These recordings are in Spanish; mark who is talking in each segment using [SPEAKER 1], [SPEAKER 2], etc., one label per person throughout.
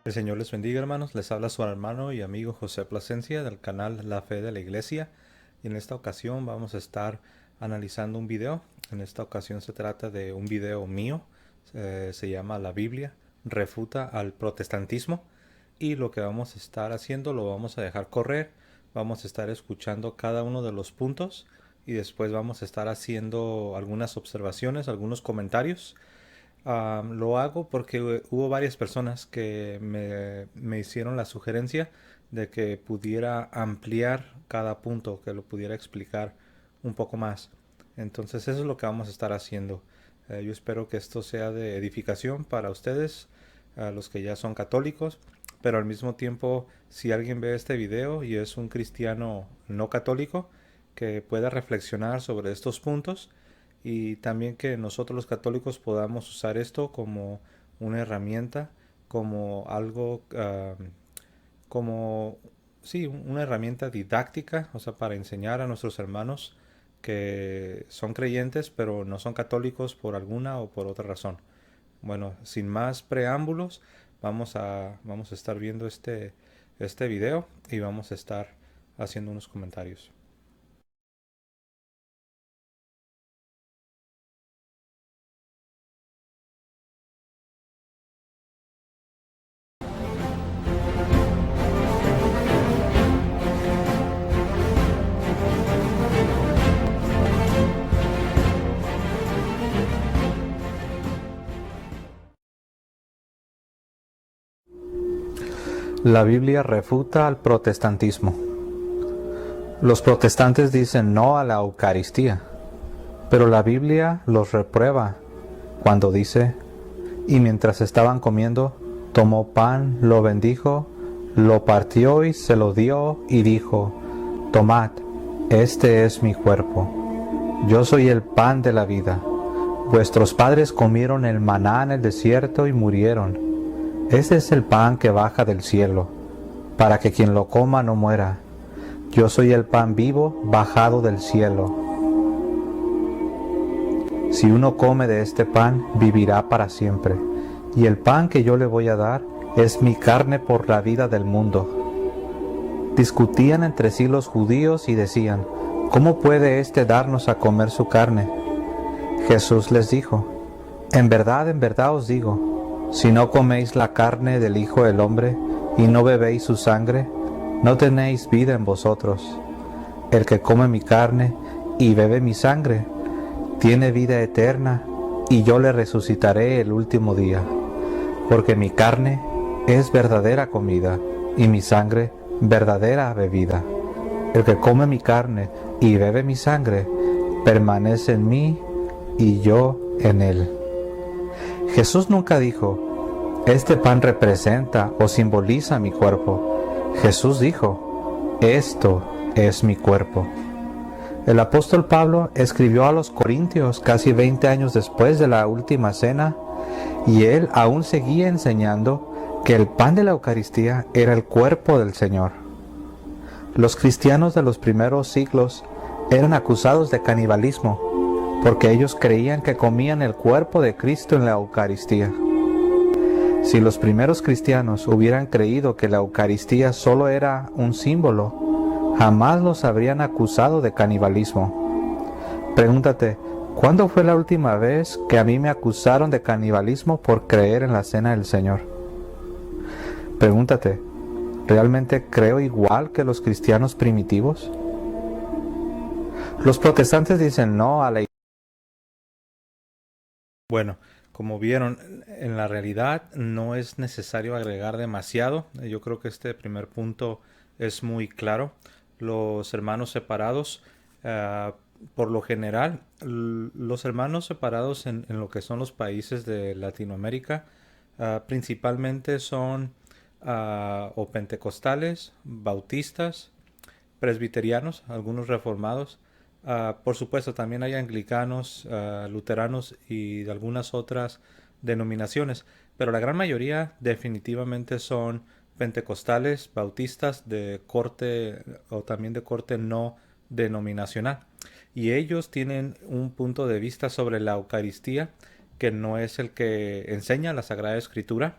[SPEAKER 1] El Señor les bendiga, hermanos. Les habla su hermano y amigo José Plasencia del canal La Fe de la Iglesia. Y en esta ocasión vamos a estar analizando un video. En esta ocasión se trata de un video mío. Se llama La Biblia refuta al protestantismo. Y lo que vamos a estar haciendo lo vamos a dejar correr. Vamos a estar escuchando cada uno de los puntos. Y después vamos a estar haciendo algunas observaciones, algunos comentarios. Lo hago porque hubo varias personas que me hicieron la sugerencia de que pudiera ampliar cada punto, que lo pudiera explicar un poco más. Entonces eso es lo que vamos a estar haciendo. Yo espero que esto sea de edificación para ustedes, a los que ya son católicos, pero al mismo tiempo, si alguien ve este video y es un cristiano no católico, que pueda reflexionar sobre estos puntos y también que nosotros los católicos podamos usar esto como una herramienta, como algo, como, sí, una herramienta didáctica, o sea, para enseñar a nuestros hermanos que son creyentes pero no son católicos por alguna o por otra razón. Bueno, sin más preámbulos, vamos a estar viendo este video y vamos a estar haciendo unos comentarios. La Biblia refuta al protestantismo. Los protestantes dicen no a la Eucaristía, pero la Biblia los reprueba cuando dice: y mientras estaban comiendo, tomó pan, lo bendijo, lo partió y se lo dio y dijo: tomad, este es mi cuerpo. Yo soy el pan de la vida. Vuestros padres comieron el maná en el desierto y murieron. Este es el pan que baja del cielo, para que quien lo coma no muera. Yo soy el pan vivo bajado del cielo. Si uno come de este pan, vivirá para siempre. Y el pan que yo le voy a dar es mi carne por la vida del mundo. Discutían entre sí los judíos y decían: ¿cómo puede éste darnos a comer su carne? Jesús les dijo: en verdad os digo, si no coméis la carne del Hijo del Hombre y no bebéis su sangre, no tenéis vida en vosotros. El que come mi carne y bebe mi sangre, tiene vida eterna, y yo le resucitaré el último día. Porque mi carne es verdadera comida, y mi sangre verdadera bebida. El que come mi carne y bebe mi sangre, permanece en mí, y yo en él. Jesús nunca dijo: este pan representa o simboliza mi cuerpo. Jesús dijo: esto es mi cuerpo. El apóstol Pablo escribió a los Corintios casi 20 años después de la última cena, y él aún seguía enseñando que el pan de la Eucaristía era el cuerpo del Señor. Los cristianos de los primeros siglos eran acusados de canibalismo, porque ellos creían que comían el cuerpo de Cristo en la Eucaristía. Si los primeros cristianos hubieran creído que la Eucaristía solo era un símbolo, jamás los habrían acusado de canibalismo. Pregúntate: ¿cuándo fue la última vez que a mí me acusaron de canibalismo por creer en la cena del Señor? Pregúntate: ¿realmente creo igual que los cristianos primitivos? Los protestantes dicen no a la... Bueno, como vieron, en la realidad no es necesario agregar demasiado. Yo creo que este primer punto es muy claro. Los hermanos separados, por lo general, los hermanos separados en lo que son los países de Latinoamérica, principalmente son o pentecostales, bautistas, presbiterianos, algunos reformados. Por supuesto, también hay anglicanos, luteranos y de algunas otras denominaciones, pero la gran mayoría definitivamente son pentecostales, bautistas de corte o también de corte no denominacional. Y ellos tienen un punto de vista sobre la Eucaristía que no es el que enseña la Sagrada Escritura.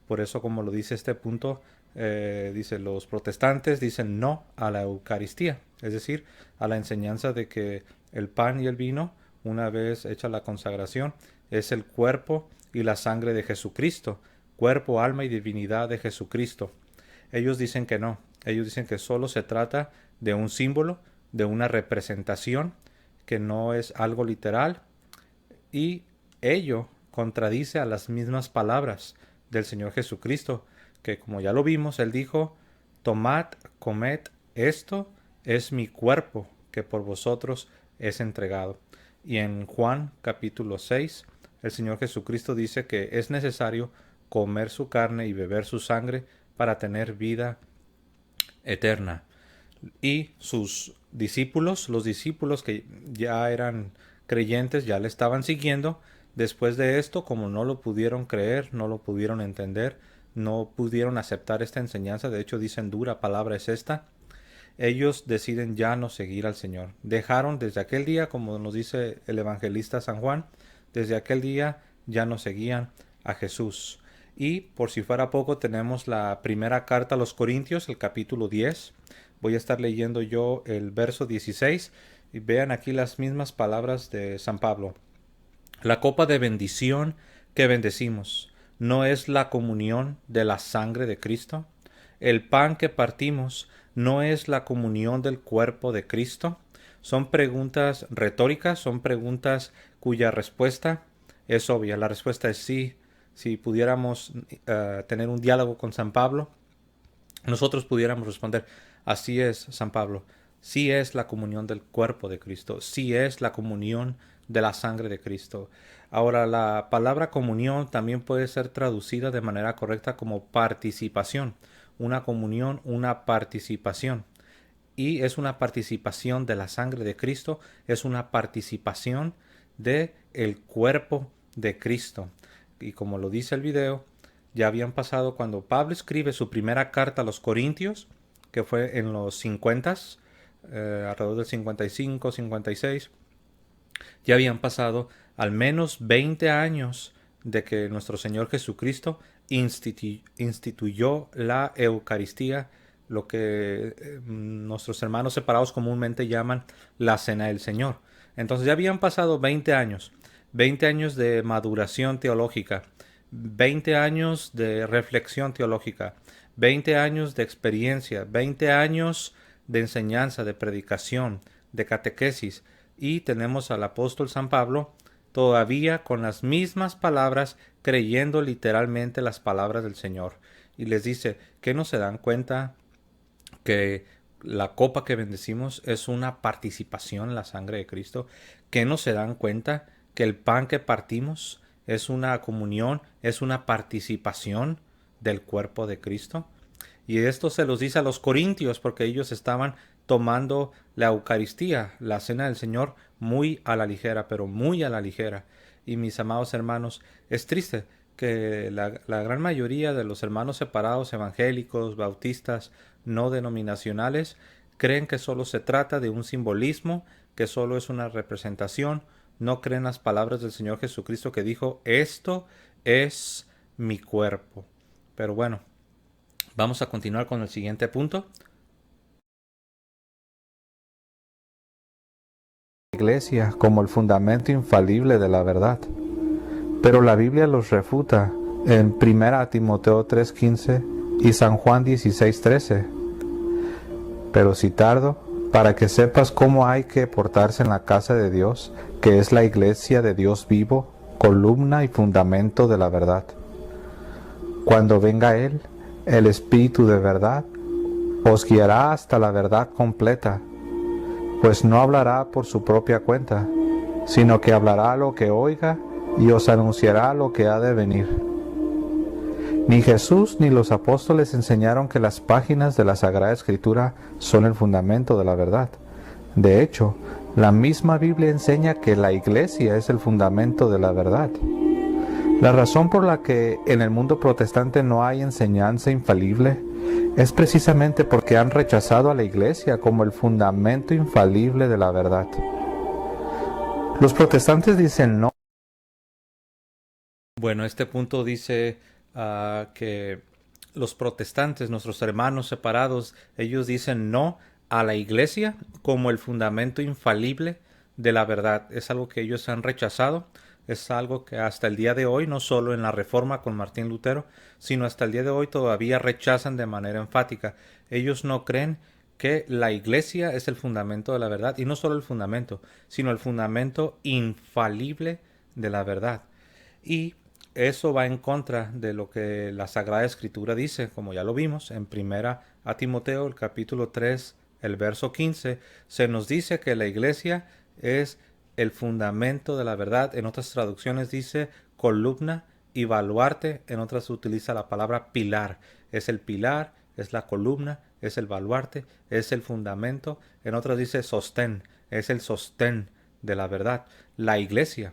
[SPEAKER 1] Por eso, como lo dice este punto, dice, los protestantes dicen no a la Eucaristía, es decir, a la enseñanza de que el pan y el vino, una vez hecha la consagración, es el cuerpo y la sangre de Jesucristo, cuerpo, alma y divinidad de Jesucristo. Ellos dicen que no, ellos dicen que solo se trata de un símbolo, de una representación, que no es algo literal, y ello contradice a las mismas palabras del Señor Jesucristo, que como ya lo vimos, Él dijo, tomad, comed, esto es mi cuerpo, que por vosotros es entregado. Y en Juan capítulo 6, el Señor Jesucristo dice que es necesario comer su carne y beber su sangre para tener vida eterna. Y sus discípulos, los discípulos que ya eran creyentes, ya le estaban siguiendo. Después de esto, como no lo pudieron creer, no lo pudieron entender, no pudieron aceptar esta enseñanza, de hecho dicen dura palabra es esta, ellos deciden ya no seguir al Señor. Dejaron desde aquel día, como nos dice el evangelista San Juan, desde aquel día ya no seguían a Jesús. Y por si fuera poco, tenemos la primera carta a los Corintios, el capítulo 10. Voy a estar leyendo yo el verso 16 y vean aquí las mismas palabras de San Pablo. La copa de bendición que bendecimos, ¿no es la comunión de la sangre de Cristo? El pan que partimos, ¿no es la comunión del cuerpo de Cristo? Son preguntas retóricas, son preguntas cuya respuesta es obvia. La respuesta es sí. Si pudiéramos tener un diálogo con San Pablo, nosotros pudiéramos responder, así es, San Pablo, sí es la comunión del cuerpo de Cristo, sí es la comunión de la sangre de Cristo. Ahora, la palabra comunión también puede ser traducida de manera correcta como participación. Una comunión, una participación. Y es una participación de la sangre de Cristo, es una participación de el cuerpo de Cristo. Y como lo dice el video, ya habían pasado cuando Pablo escribe su primera carta a los Corintios, que fue en los 50, alrededor del 55, 56, ya habían pasado al menos 20 años de que nuestro Señor Jesucristo instituyó la Eucaristía, lo que nuestros hermanos separados comúnmente llaman la Cena del Señor. Entonces ya habían pasado 20 años de maduración teológica, 20 años de reflexión teológica, 20 años de experiencia, 20 años de enseñanza, de predicación, de catequesis, y tenemos al apóstol San Pablo todavía con las mismas palabras, creyendo literalmente las palabras del Señor. Y les dice, ¿qué no se dan cuenta que la copa que bendecimos es una participación en la sangre de Cristo? ¿Qué no se dan cuenta que el pan que partimos es una comunión, es una participación del cuerpo de Cristo? Y esto se los dice a los corintios porque ellos estaban tomando la Eucaristía, la cena del Señor, muy a la ligera, pero muy a la ligera. Y mis amados hermanos, es triste que la gran mayoría de los hermanos separados, evangélicos, bautistas, no denominacionales, creen que solo se trata de un simbolismo, que solo es una representación, no creen las palabras del Señor Jesucristo que dijo, esto es mi cuerpo. Pero bueno, vamos a continuar con el siguiente punto.
[SPEAKER 2] Iglesia como el fundamento infalible de la verdad. Pero la Biblia los refuta en 1 Timoteo 3:15 y San Juan 16:13. Pero si tardo, para que sepas cómo hay que portarse en la casa de Dios, que es la iglesia de Dios vivo, columna y fundamento de la verdad. Cuando venga Él, el Espíritu de verdad, os guiará hasta la verdad completa, pues no hablará por su propia cuenta, sino que hablará lo que oiga y os anunciará lo que ha de venir. Ni Jesús ni los apóstoles enseñaron que las páginas de la Sagrada Escritura son el fundamento de la verdad. De hecho, la misma Biblia enseña que la Iglesia es el fundamento de la verdad. La razón por la que en el mundo protestante no hay enseñanza infalible es precisamente porque han rechazado a la Iglesia como el fundamento infalible de la verdad. Los protestantes dicen no.
[SPEAKER 1] Bueno, este punto dice que los protestantes, nuestros hermanos separados, ellos dicen no a la iglesia como el fundamento infalible de la verdad. Es algo que ellos han rechazado. Es algo que hasta el día de hoy, no solo en la Reforma con Martín Lutero, sino hasta el día de hoy todavía rechazan de manera enfática. Ellos no creen que la iglesia es el fundamento de la verdad, y no solo el fundamento, sino el fundamento infalible de la verdad. Y eso va en contra de lo que la Sagrada Escritura dice, como ya lo vimos en primera a Timoteo, el capítulo 3, el verso 15, se nos dice que la iglesia es el fundamento de la verdad. En otras traducciones dice columna y baluarte, en otras utiliza la palabra pilar. Es el pilar, es la columna, es el baluarte, es el fundamento. En otras dice sostén, es el sostén de la verdad. La iglesia.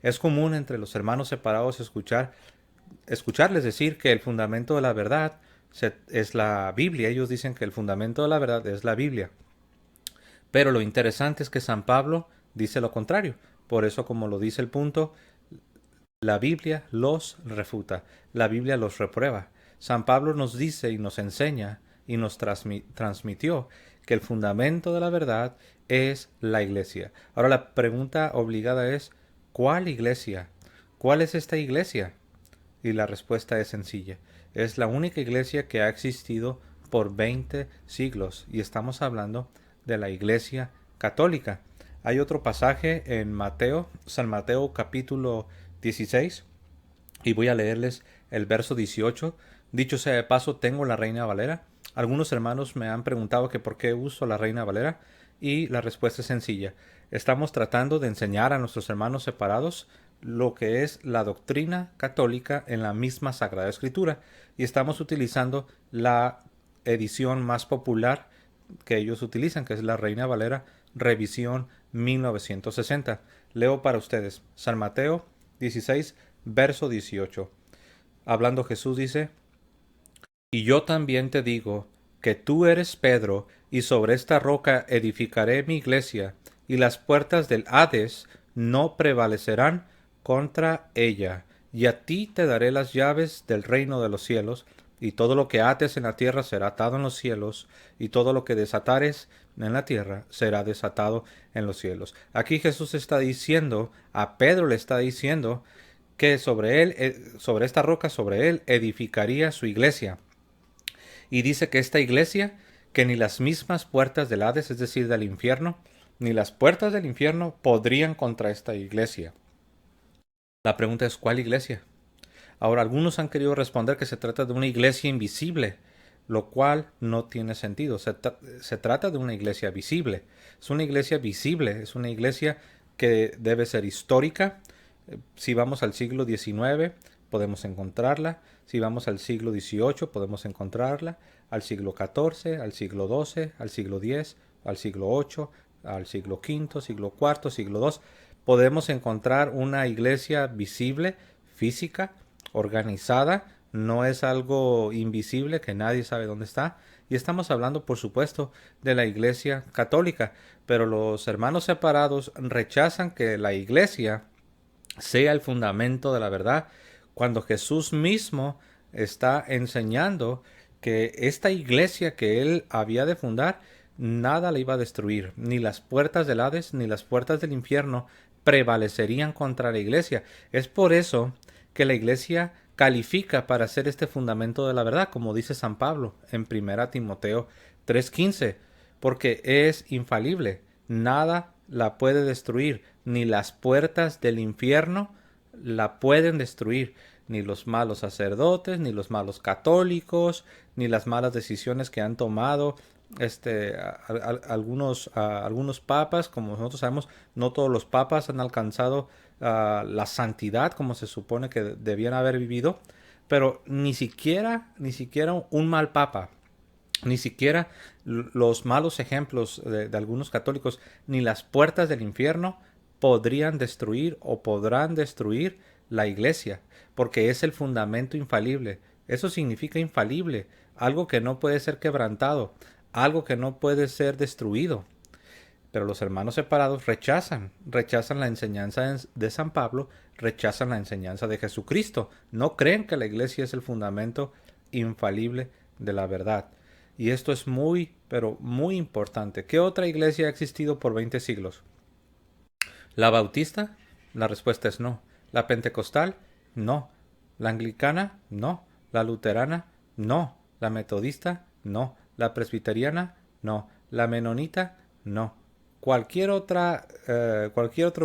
[SPEAKER 1] Es común entre los hermanos separados escucharles decir que el fundamento de la verdad es la Biblia. Ellos dicen que el fundamento de la verdad es la Biblia. Pero lo interesante es que San Pablo dice lo contrario. Por eso, como lo dice el punto, la Biblia los refuta, la Biblia los reprueba. San Pablo nos dice y nos enseña y nos transmitió que el fundamento de la verdad es la iglesia. Ahora la pregunta obligada es, ¿cuál iglesia? ¿Cuál es esta iglesia? Y la respuesta es sencilla. Es la única iglesia que ha existido por 20 siglos y estamos hablando de la iglesia católica. Hay otro pasaje en Mateo, San Mateo capítulo 16, y voy a leerles el verso 18. Dicho sea de paso, tengo la Reina Valera. Algunos hermanos me han preguntado que por qué uso la Reina Valera, y la respuesta es sencilla. Estamos tratando de enseñar a nuestros hermanos separados lo que es la doctrina católica en la misma Sagrada Escritura, y estamos utilizando la edición más popular que ellos utilizan, que es la Reina Valera Revisión 1960. Leo para ustedes San Mateo 16, verso 18. Hablando Jesús dice: y yo también te digo que tú eres Pedro, y sobre esta roca edificaré mi iglesia, y las puertas del Hades no prevalecerán contra ella. Y a ti te daré las llaves del reino de los cielos, y todo lo que ates en la tierra será atado en los cielos, y todo lo que desatares en la tierra será desatado en los cielos. Aquí Jesús está diciendo, a Pedro le está diciendo, que sobre él, sobre esta roca, sobre él edificaría su iglesia. Y dice que esta iglesia, que ni las mismas puertas del Hades, es decir, del infierno, ni las puertas del infierno podrían contra esta iglesia. La pregunta es, ¿cuál iglesia? Ahora, algunos han querido responder que se trata de una iglesia invisible, lo cual no tiene sentido. Se trata de una iglesia visible. Es una iglesia visible, es una iglesia que debe ser histórica. Si vamos al siglo XIX, podemos encontrarla. Si vamos al siglo XVIII, podemos encontrarla. Al siglo XIV, al siglo XII, al siglo X, al siglo VIII, al siglo V, siglo IV, siglo II. Podemos encontrar una iglesia visible, física, organizada. No es algo invisible que nadie sabe dónde está. Y estamos hablando, por supuesto, de la iglesia católica. Pero los hermanos separados rechazan que la iglesia sea el fundamento de la verdad, cuando Jesús mismo está enseñando que esta iglesia que él había de fundar, nada la iba a destruir, ni las puertas del Hades ni las puertas del infierno prevalecerían contra la iglesia. Es por eso que la iglesia califica para ser este fundamento de la verdad, como dice San Pablo en 1 Timoteo 3:15, porque es infalible, nada la puede destruir, ni las puertas del infierno la pueden destruir, ni los malos sacerdotes, ni los malos católicos, ni las malas decisiones que han tomado algunos papas. Como nosotros sabemos, no todos los papas han alcanzado la santidad como se supone que debían haber vivido, pero ni siquiera un mal papa, ni siquiera los malos ejemplos de algunos católicos, ni las puertas del infierno podrían destruir o podrán destruir la iglesia, porque es el fundamento infalible. Eso significa infalible, algo que no puede ser quebrantado, algo que no puede ser destruido. Pero los hermanos separados rechazan la enseñanza de San Pablo, rechazan la enseñanza de Jesucristo. No creen que la iglesia es el fundamento infalible de la verdad. Y esto es muy, pero muy importante. ¿Qué otra iglesia ha existido por 20 siglos? ¿La bautista? La respuesta es no. ¿La pentecostal? No. ¿La anglicana? No. ¿La luterana? No. ¿La metodista? No. ¿La presbiteriana? No. ¿La menonita? No. Cualquier otro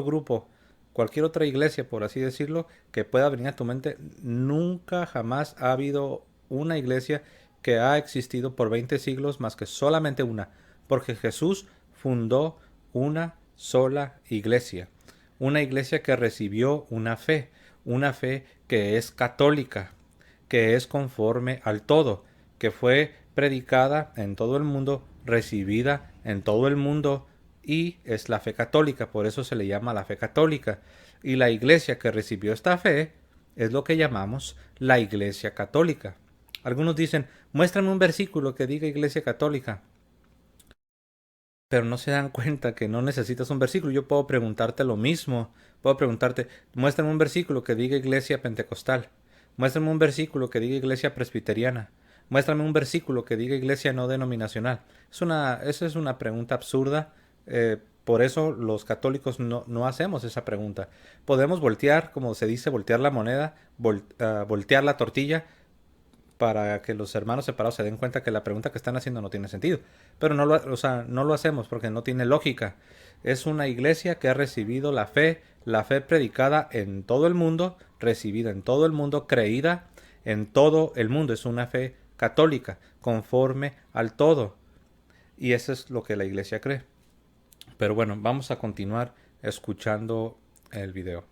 [SPEAKER 1] grupo, cualquier otra iglesia, por así decirlo, que pueda venir a tu mente, nunca jamás ha habido una iglesia que ha existido por 20 siglos más que solamente una, porque Jesús fundó una sola iglesia, una iglesia que recibió una fe que es católica, que es conforme al todo, que fue predicada en todo el mundo, recibida en todo el mundo, y es la fe católica, por eso se le llama la fe católica. Y la iglesia que recibió esta fe es lo que llamamos la iglesia católica. Algunos dicen, muéstrame un versículo que diga iglesia católica. Pero no se dan cuenta que no necesitas un versículo. Yo puedo preguntarte lo mismo. Puedo preguntarte, muéstrame un versículo que diga iglesia pentecostal. Muéstrame un versículo que diga iglesia presbiteriana. Muéstrame un versículo que diga iglesia no denominacional. Esa es una pregunta absurda. Por eso los católicos no hacemos esa pregunta. Podemos voltear, como se dice, voltear la moneda, voltear la tortilla, para que los hermanos separados se den cuenta que la pregunta que están haciendo no tiene sentido. Pero no lo hacemos porque no tiene lógica. Es una iglesia que ha recibido la fe predicada en todo el mundo, recibida en todo el mundo, creída en todo el mundo. Es una fe católica, conforme al todo. Y eso es lo que la iglesia cree. Pero bueno, vamos a continuar escuchando el video.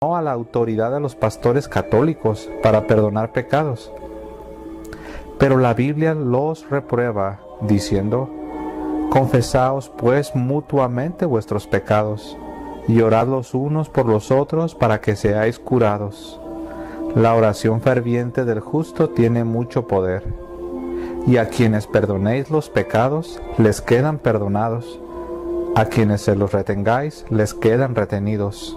[SPEAKER 2] A la autoridad de los pastores católicos para perdonar pecados. Pero la Biblia los reprueba, diciendo, confesaos pues mutuamente vuestros pecados, y orad los unos por los otros para que seáis curados. La oración ferviente del justo tiene mucho poder, y a quienes perdonéis los pecados, les quedan perdonados, a quienes se los retengáis, les quedan retenidos.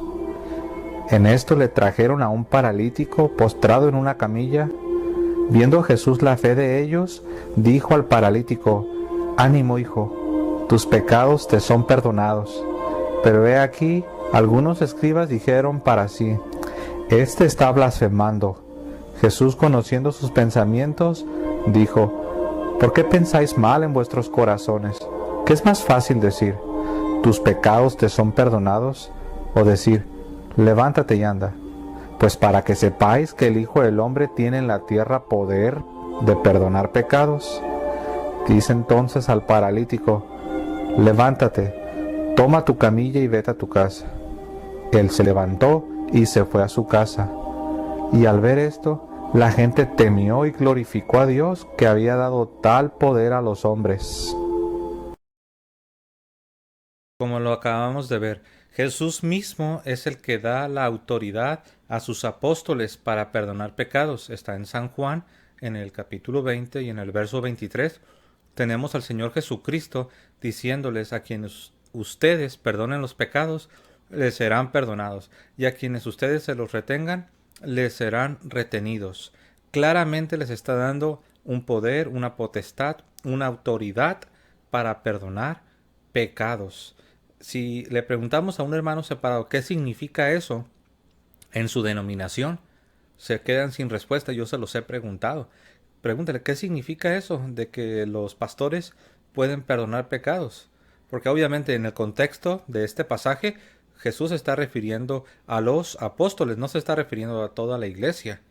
[SPEAKER 2] En esto le trajeron a un paralítico postrado en una camilla. Viendo Jesús la fe de ellos, dijo al paralítico, ánimo, hijo, tus pecados te son perdonados. Pero he aquí, algunos escribas dijeron para sí, este está blasfemando. Jesús, conociendo sus pensamientos, dijo, ¿por qué pensáis mal en vuestros corazones? ¿Qué es más fácil decir, tus pecados te son perdonados? O decir, levántate y anda, pues para que sepáis que el Hijo del Hombre tiene en la tierra poder de perdonar pecados. Dice entonces al paralítico, levántate, toma tu camilla y vete a tu casa. Él se levantó y se fue a su casa. Y al ver esto, la gente temió y glorificó a Dios que había dado tal poder a los hombres.
[SPEAKER 1] Como lo acabamos de ver, Jesús mismo es el que da la autoridad a sus apóstoles para perdonar pecados. Está en San Juan, en el capítulo 20 y en el verso 23. Tenemos al Señor Jesucristo diciéndoles a quienes ustedes perdonen los pecados, les serán perdonados. Y a quienes ustedes se los retengan, les serán retenidos. Claramente les está dando un poder, una potestad, una autoridad para perdonar pecados. Si le preguntamos a un hermano separado qué significa eso en su denominación, se quedan sin respuesta. Yo se los he preguntado. Pregúntale, ¿qué significa eso de que los pastores pueden perdonar pecados? Porque obviamente en el contexto de este pasaje, Jesús se está refiriendo a los apóstoles, no se está refiriendo a toda la iglesia,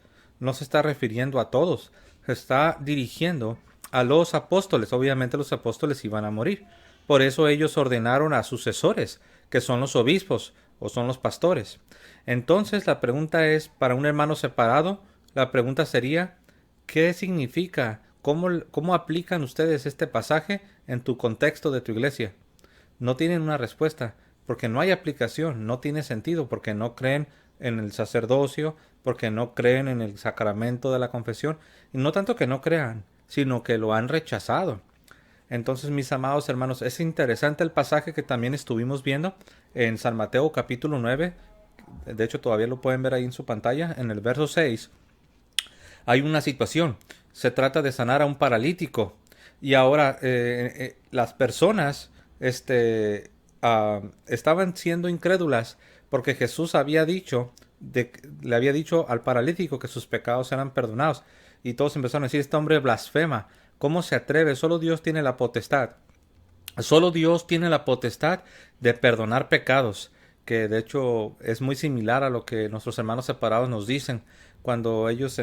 [SPEAKER 1] no se está refiriendo a todos, se está dirigiendo a los apóstoles. Obviamente los apóstoles iban a morir. Por eso ellos ordenaron a sucesores, que son los obispos o son los pastores. Entonces la pregunta es, para un hermano separado, la pregunta sería, ¿qué significa? ¿Cómo aplican ustedes este pasaje en tu contexto de tu iglesia? No tienen una respuesta, porque no hay aplicación, no tiene sentido, porque no creen en el sacerdocio, porque no creen en el sacramento de la confesión, y no tanto que no crean, sino que lo han rechazado. Entonces, mis amados hermanos, es interesante el pasaje que también estuvimos viendo en San Mateo capítulo 9. De hecho, todavía lo pueden ver ahí en su pantalla. En el verso 6 hay una situación. Se trata de sanar a un paralítico. Y ahora las personas estaban siendo incrédulas porque Jesús había dicho, le había dicho al paralítico que sus pecados eran perdonados. Y todos empezaron a decir, este hombre blasfema. ¿Cómo se atreve? Solo Dios tiene la potestad. Solo Dios tiene la potestad de perdonar pecados, que de hecho es muy similar a lo que nuestros hermanos separados nos dicen cuando ellos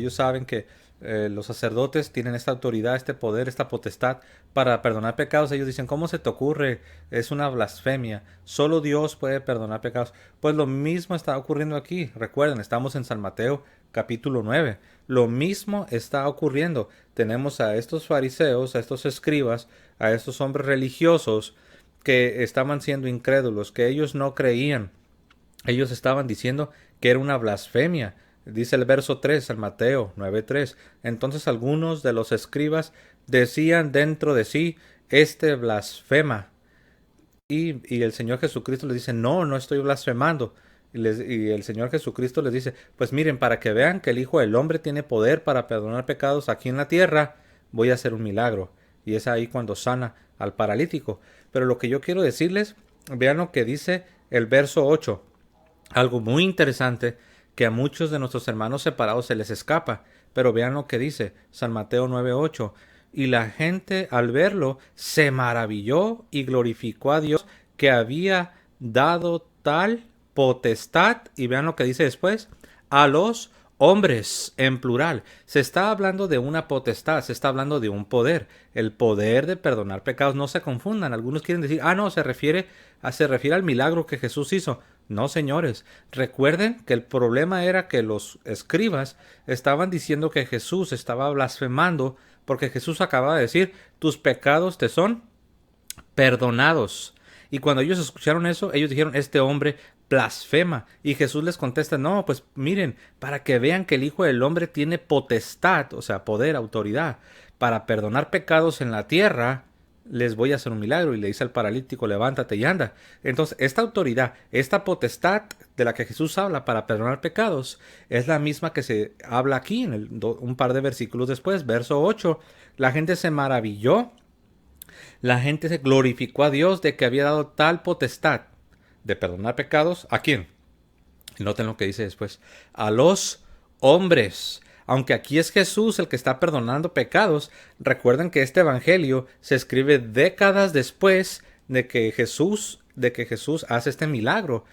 [SPEAKER 1] saben que los sacerdotes tienen esta autoridad, este poder, esta potestad para perdonar pecados. Ellos dicen, ¿cómo se te ocurre? Es una blasfemia. Solo Dios puede perdonar pecados. Pues lo mismo está ocurriendo aquí. Recuerden, estamos en San Mateo capítulo 9. Lo mismo está ocurriendo. Tenemos a estos fariseos, a estos escribas, a estos hombres religiosos que estaban siendo incrédulos, que ellos no creían. Ellos estaban diciendo que era una blasfemia. Dice el verso 3, San Mateo 9:3. Entonces algunos de los escribas decían dentro de sí, este blasfema. Y el Señor Jesucristo les dice, no estoy blasfemando. Y el Señor Jesucristo les dice, pues miren, para que vean que el Hijo del Hombre tiene poder para perdonar pecados aquí en la tierra, voy a hacer un milagro. Y es ahí cuando sana al paralítico. Pero lo que yo quiero decirles, vean lo que dice el verso 8. Algo muy interesante que a muchos de nuestros hermanos separados se les escapa. Pero vean lo que dice San Mateo 9:8. Y la gente al verlo se maravilló y glorificó a Dios que había dado tal potestad. Y vean lo que dice después. A los hombres en plural. Se está hablando de una potestad, se está hablando de un poder. El poder de perdonar pecados. No se confundan. Algunos quieren decir, no, se refiere al milagro que Jesús hizo. No, señores. Recuerden que el problema era que los escribas estaban diciendo que Jesús estaba blasfemando porque Jesús acababa de decir, tus pecados te son perdonados. Y cuando ellos escucharon eso, ellos dijeron, este hombre blasfema. Y Jesús les contesta, no, pues miren, para que vean que el Hijo del Hombre tiene potestad, o sea, poder, autoridad, para perdonar pecados en la tierra, les voy a hacer un milagro. Y le dice al paralítico, levántate y anda. Entonces, esta autoridad, esta potestad de la que Jesús habla para perdonar pecados, es la misma que se habla aquí en un par de versículos después, verso 8. La gente se maravilló. La gente se glorificó a Dios de que había dado tal potestad de perdonar pecados. ¿A quién? Noten lo que dice después. A los hombres. Aunque aquí es Jesús el que está perdonando pecados, recuerden que este evangelio se escribe décadas después de que Jesús hace este milagro.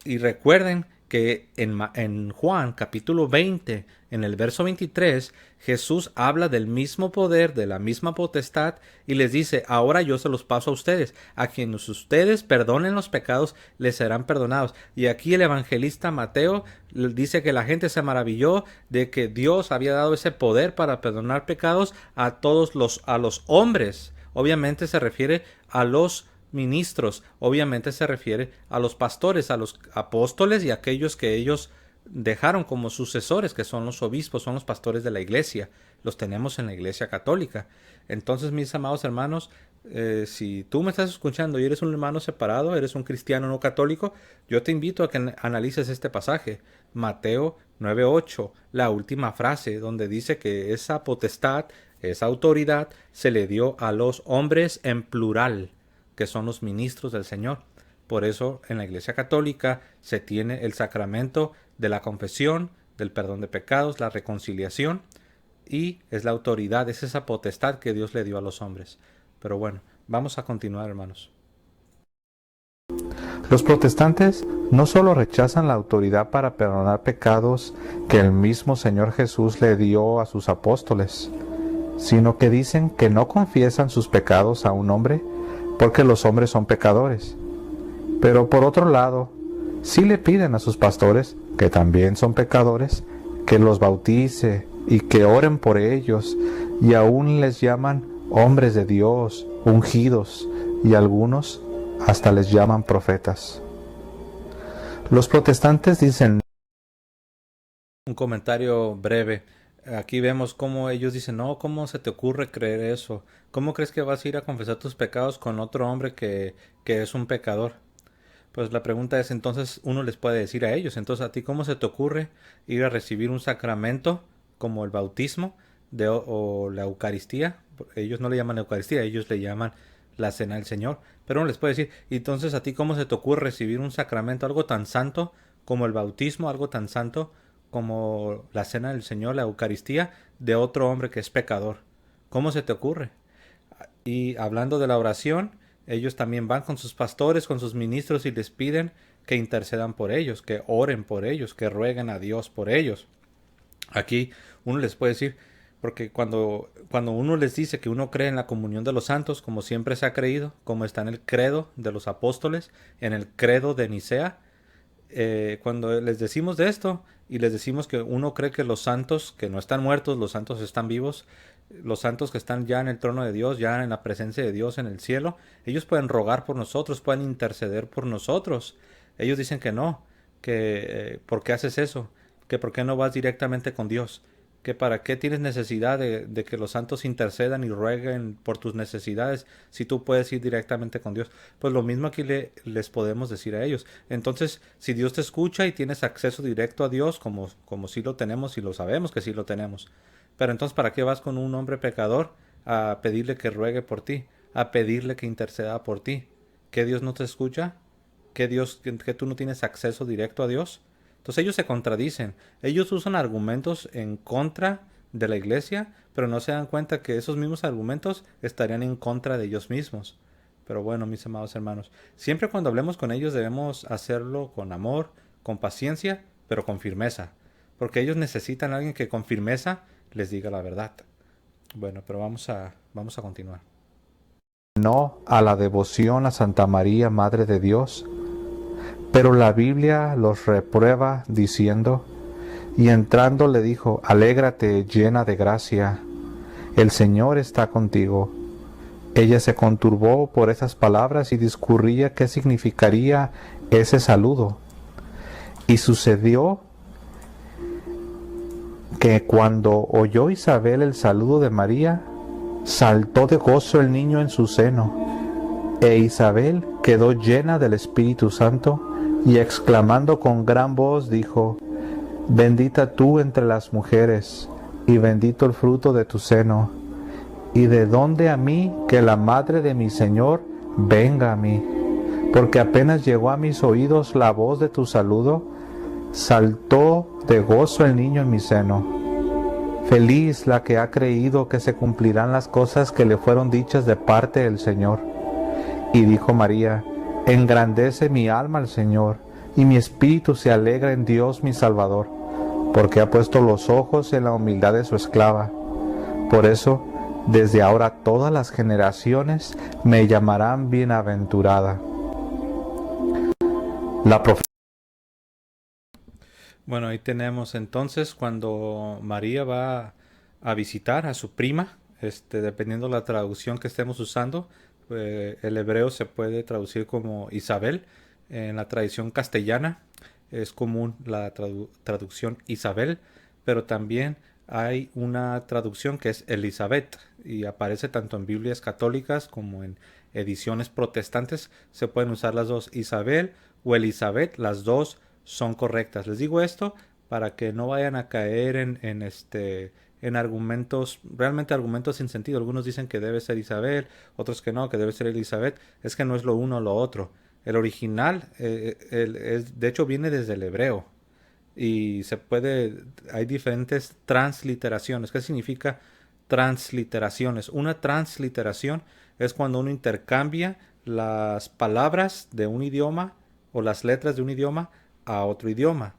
[SPEAKER 1] Y recuerden que en Juan capítulo 20, en el verso 23, Jesús habla del mismo poder, de la misma potestad, y les dice, ahora yo se los paso a ustedes. A quienes ustedes perdonen los pecados, les serán perdonados. Y aquí el evangelista Mateo dice que la gente se maravilló de que Dios había dado ese poder para perdonar pecados a los hombres. Obviamente se refiere a los ministros, obviamente se refiere a los pastores, a los apóstoles y a aquellos que ellos dejaron como sucesores, que son los obispos, son los pastores de la iglesia. Los tenemos en la iglesia católica. Entonces, mis amados hermanos, si tú me estás escuchando y eres un hermano separado, eres un cristiano no católico, yo te invito a que analices este pasaje, Mateo 9:8, la última frase donde dice que esa potestad, esa autoridad se le dio a los hombres en plural, que son los ministros del Señor. Por eso en la Iglesia Católica se tiene el sacramento de la confesión, del perdón de pecados, la reconciliación, y es la autoridad, es esa potestad que Dios le dio a los hombres. Pero bueno, vamos a continuar, hermanos.
[SPEAKER 2] Los protestantes no solo rechazan la autoridad para perdonar pecados que el mismo Señor Jesús le dio a sus apóstoles, sino que dicen que no confiesan sus pecados a un hombre porque los hombres son pecadores. Pero por otro lado, sí le piden a sus pastores, que también son pecadores, que los bautice y que oren por ellos, y aún les llaman hombres de Dios, ungidos, y algunos hasta les llaman profetas. Los protestantes dicen...
[SPEAKER 1] Un comentario breve. Aquí vemos cómo ellos dicen, no, ¿cómo se te ocurre creer eso? ¿Cómo crees que vas a ir a confesar tus pecados con otro hombre que es un pecador? Pues la pregunta es, entonces uno les puede decir a ellos, entonces a ti cómo se te ocurre ir a recibir un sacramento como el bautismo o la Eucaristía. Ellos no le llaman Eucaristía, ellos le llaman la cena del Señor. Pero uno les puede decir, entonces a ti cómo se te ocurre recibir un sacramento, algo tan santo como el bautismo, algo tan santo como la cena del Señor, la Eucaristía, de otro hombre que es pecador. ¿Cómo se te ocurre? Y hablando de la oración, ellos también van con sus pastores, con sus ministros y les piden que intercedan por ellos, que oren por ellos, que rueguen a Dios por ellos. Aquí uno les puede decir, porque cuando uno les dice que uno cree en la comunión de los santos, como siempre se ha creído, como está en el credo de los apóstoles, en el credo de Nicea, cuando les decimos de esto y les decimos que uno cree que los santos que no están muertos, los santos están vivos, los santos que están ya en el trono de Dios, ya en la presencia de Dios en el cielo, ellos pueden rogar por nosotros, pueden interceder por nosotros. Ellos dicen que no, que ¿por qué haces eso? Que por qué no vas directamente con Dios, que para qué tienes necesidad de que los santos intercedan y rueguen por tus necesidades si tú puedes ir directamente con Dios. Pues lo mismo aquí les podemos decir a ellos. Entonces, si Dios te escucha y tienes acceso directo a Dios, como sí lo tenemos y lo sabemos que sí lo tenemos, pero entonces ¿para qué vas con un hombre pecador a pedirle que ruegue por ti, a pedirle que interceda por ti? ¿Que Dios no te escucha? ¿Que tú no tienes acceso directo a Dios? Entonces ellos se contradicen. Ellos usan argumentos en contra de la iglesia, pero no se dan cuenta que esos mismos argumentos estarían en contra de ellos mismos. Pero bueno, mis amados hermanos, siempre cuando hablemos con ellos debemos hacerlo con amor, con paciencia, pero con firmeza, porque ellos necesitan a alguien que con firmeza les diga la verdad. Bueno, pero vamos a continuar.
[SPEAKER 2] No a la devoción a Santa María, Madre de Dios. Pero la Biblia los reprueba diciendo, y entrando le dijo, alégrate llena de gracia, el Señor está contigo. Ella se conturbó por esas palabras y discurría qué significaría ese saludo. Y sucedió que cuando oyó Isabel el saludo de María, saltó de gozo el niño en su seno, e Isabel quedó llena del Espíritu Santo, y exclamando con gran voz dijo, bendita tú entre las mujeres, y bendito el fruto de tu seno. ¿Y de dónde a mí que la madre de mi Señor venga a mí? Porque apenas llegó a mis oídos la voz de tu saludo, saltó de gozo el niño en mi seno. Feliz la que ha creído que se cumplirán las cosas que le fueron dichas de parte del Señor. Y dijo María, engrandece mi alma al Señor, y mi espíritu se alegra en Dios mi Salvador, porque ha puesto los ojos en la humildad de su esclava. Por eso, desde ahora todas las generaciones me llamarán bienaventurada. La profecía.
[SPEAKER 1] Bueno, ahí tenemos entonces cuando María va a visitar a su prima, dependiendo de la traducción que estemos usando, el hebreo se puede traducir como Isabel. En la tradición castellana es común la traducción Isabel, pero también hay una traducción que es Elizabeth y aparece tanto en Biblias católicas como en ediciones protestantes. Se pueden usar las dos, Isabel o Elizabeth, las dos son correctas. Les digo esto para que no vayan a caer en argumentos, realmente argumentos sin sentido. Algunos dicen que debe ser Isabel, otros que no, que debe ser Elizabeth. Es que no es lo uno o lo otro. El original, de hecho, viene desde el hebreo y hay diferentes transliteraciones. ¿Qué significa transliteraciones? Una transliteración es cuando uno intercambia las palabras de un idioma o las letras de un idioma a otro idioma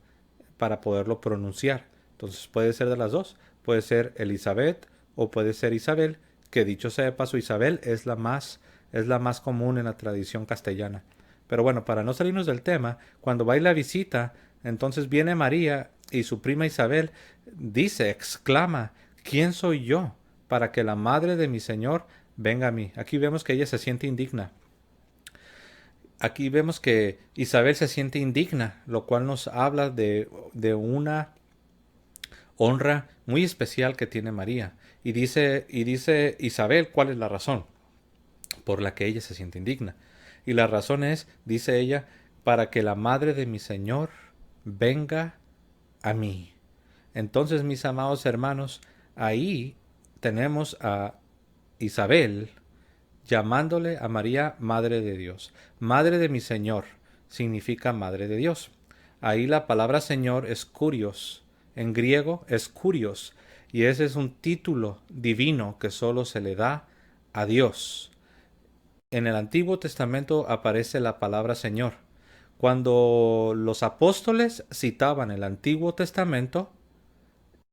[SPEAKER 1] para poderlo pronunciar. Entonces puede ser de las dos. Puede ser Elizabeth o puede ser Isabel, que dicho sea de paso, Isabel es la más común en la tradición castellana. Pero bueno, para no salirnos del tema, cuando va y la visita, entonces viene María y su prima Isabel exclama, ¿quién soy yo para que la madre de mi Señor venga a mí? Aquí vemos que ella se siente indigna. Aquí vemos que Isabel se siente indigna, lo cual nos habla de una honra muy especial que tiene María. Y dice Isabel cuál es la razón por la que ella se siente indigna. Y la razón es, dice ella, para que la madre de mi Señor venga a mí. Entonces, mis amados hermanos, ahí tenemos a Isabel llamándole a María Madre de Dios. Madre de mi Señor significa Madre de Dios. Ahí la palabra Señor es kurios. En griego es kurios. Y ese es un título divino que solo se le da a Dios. En el Antiguo Testamento aparece la palabra Señor. Cuando los apóstoles citaban el Antiguo Testamento,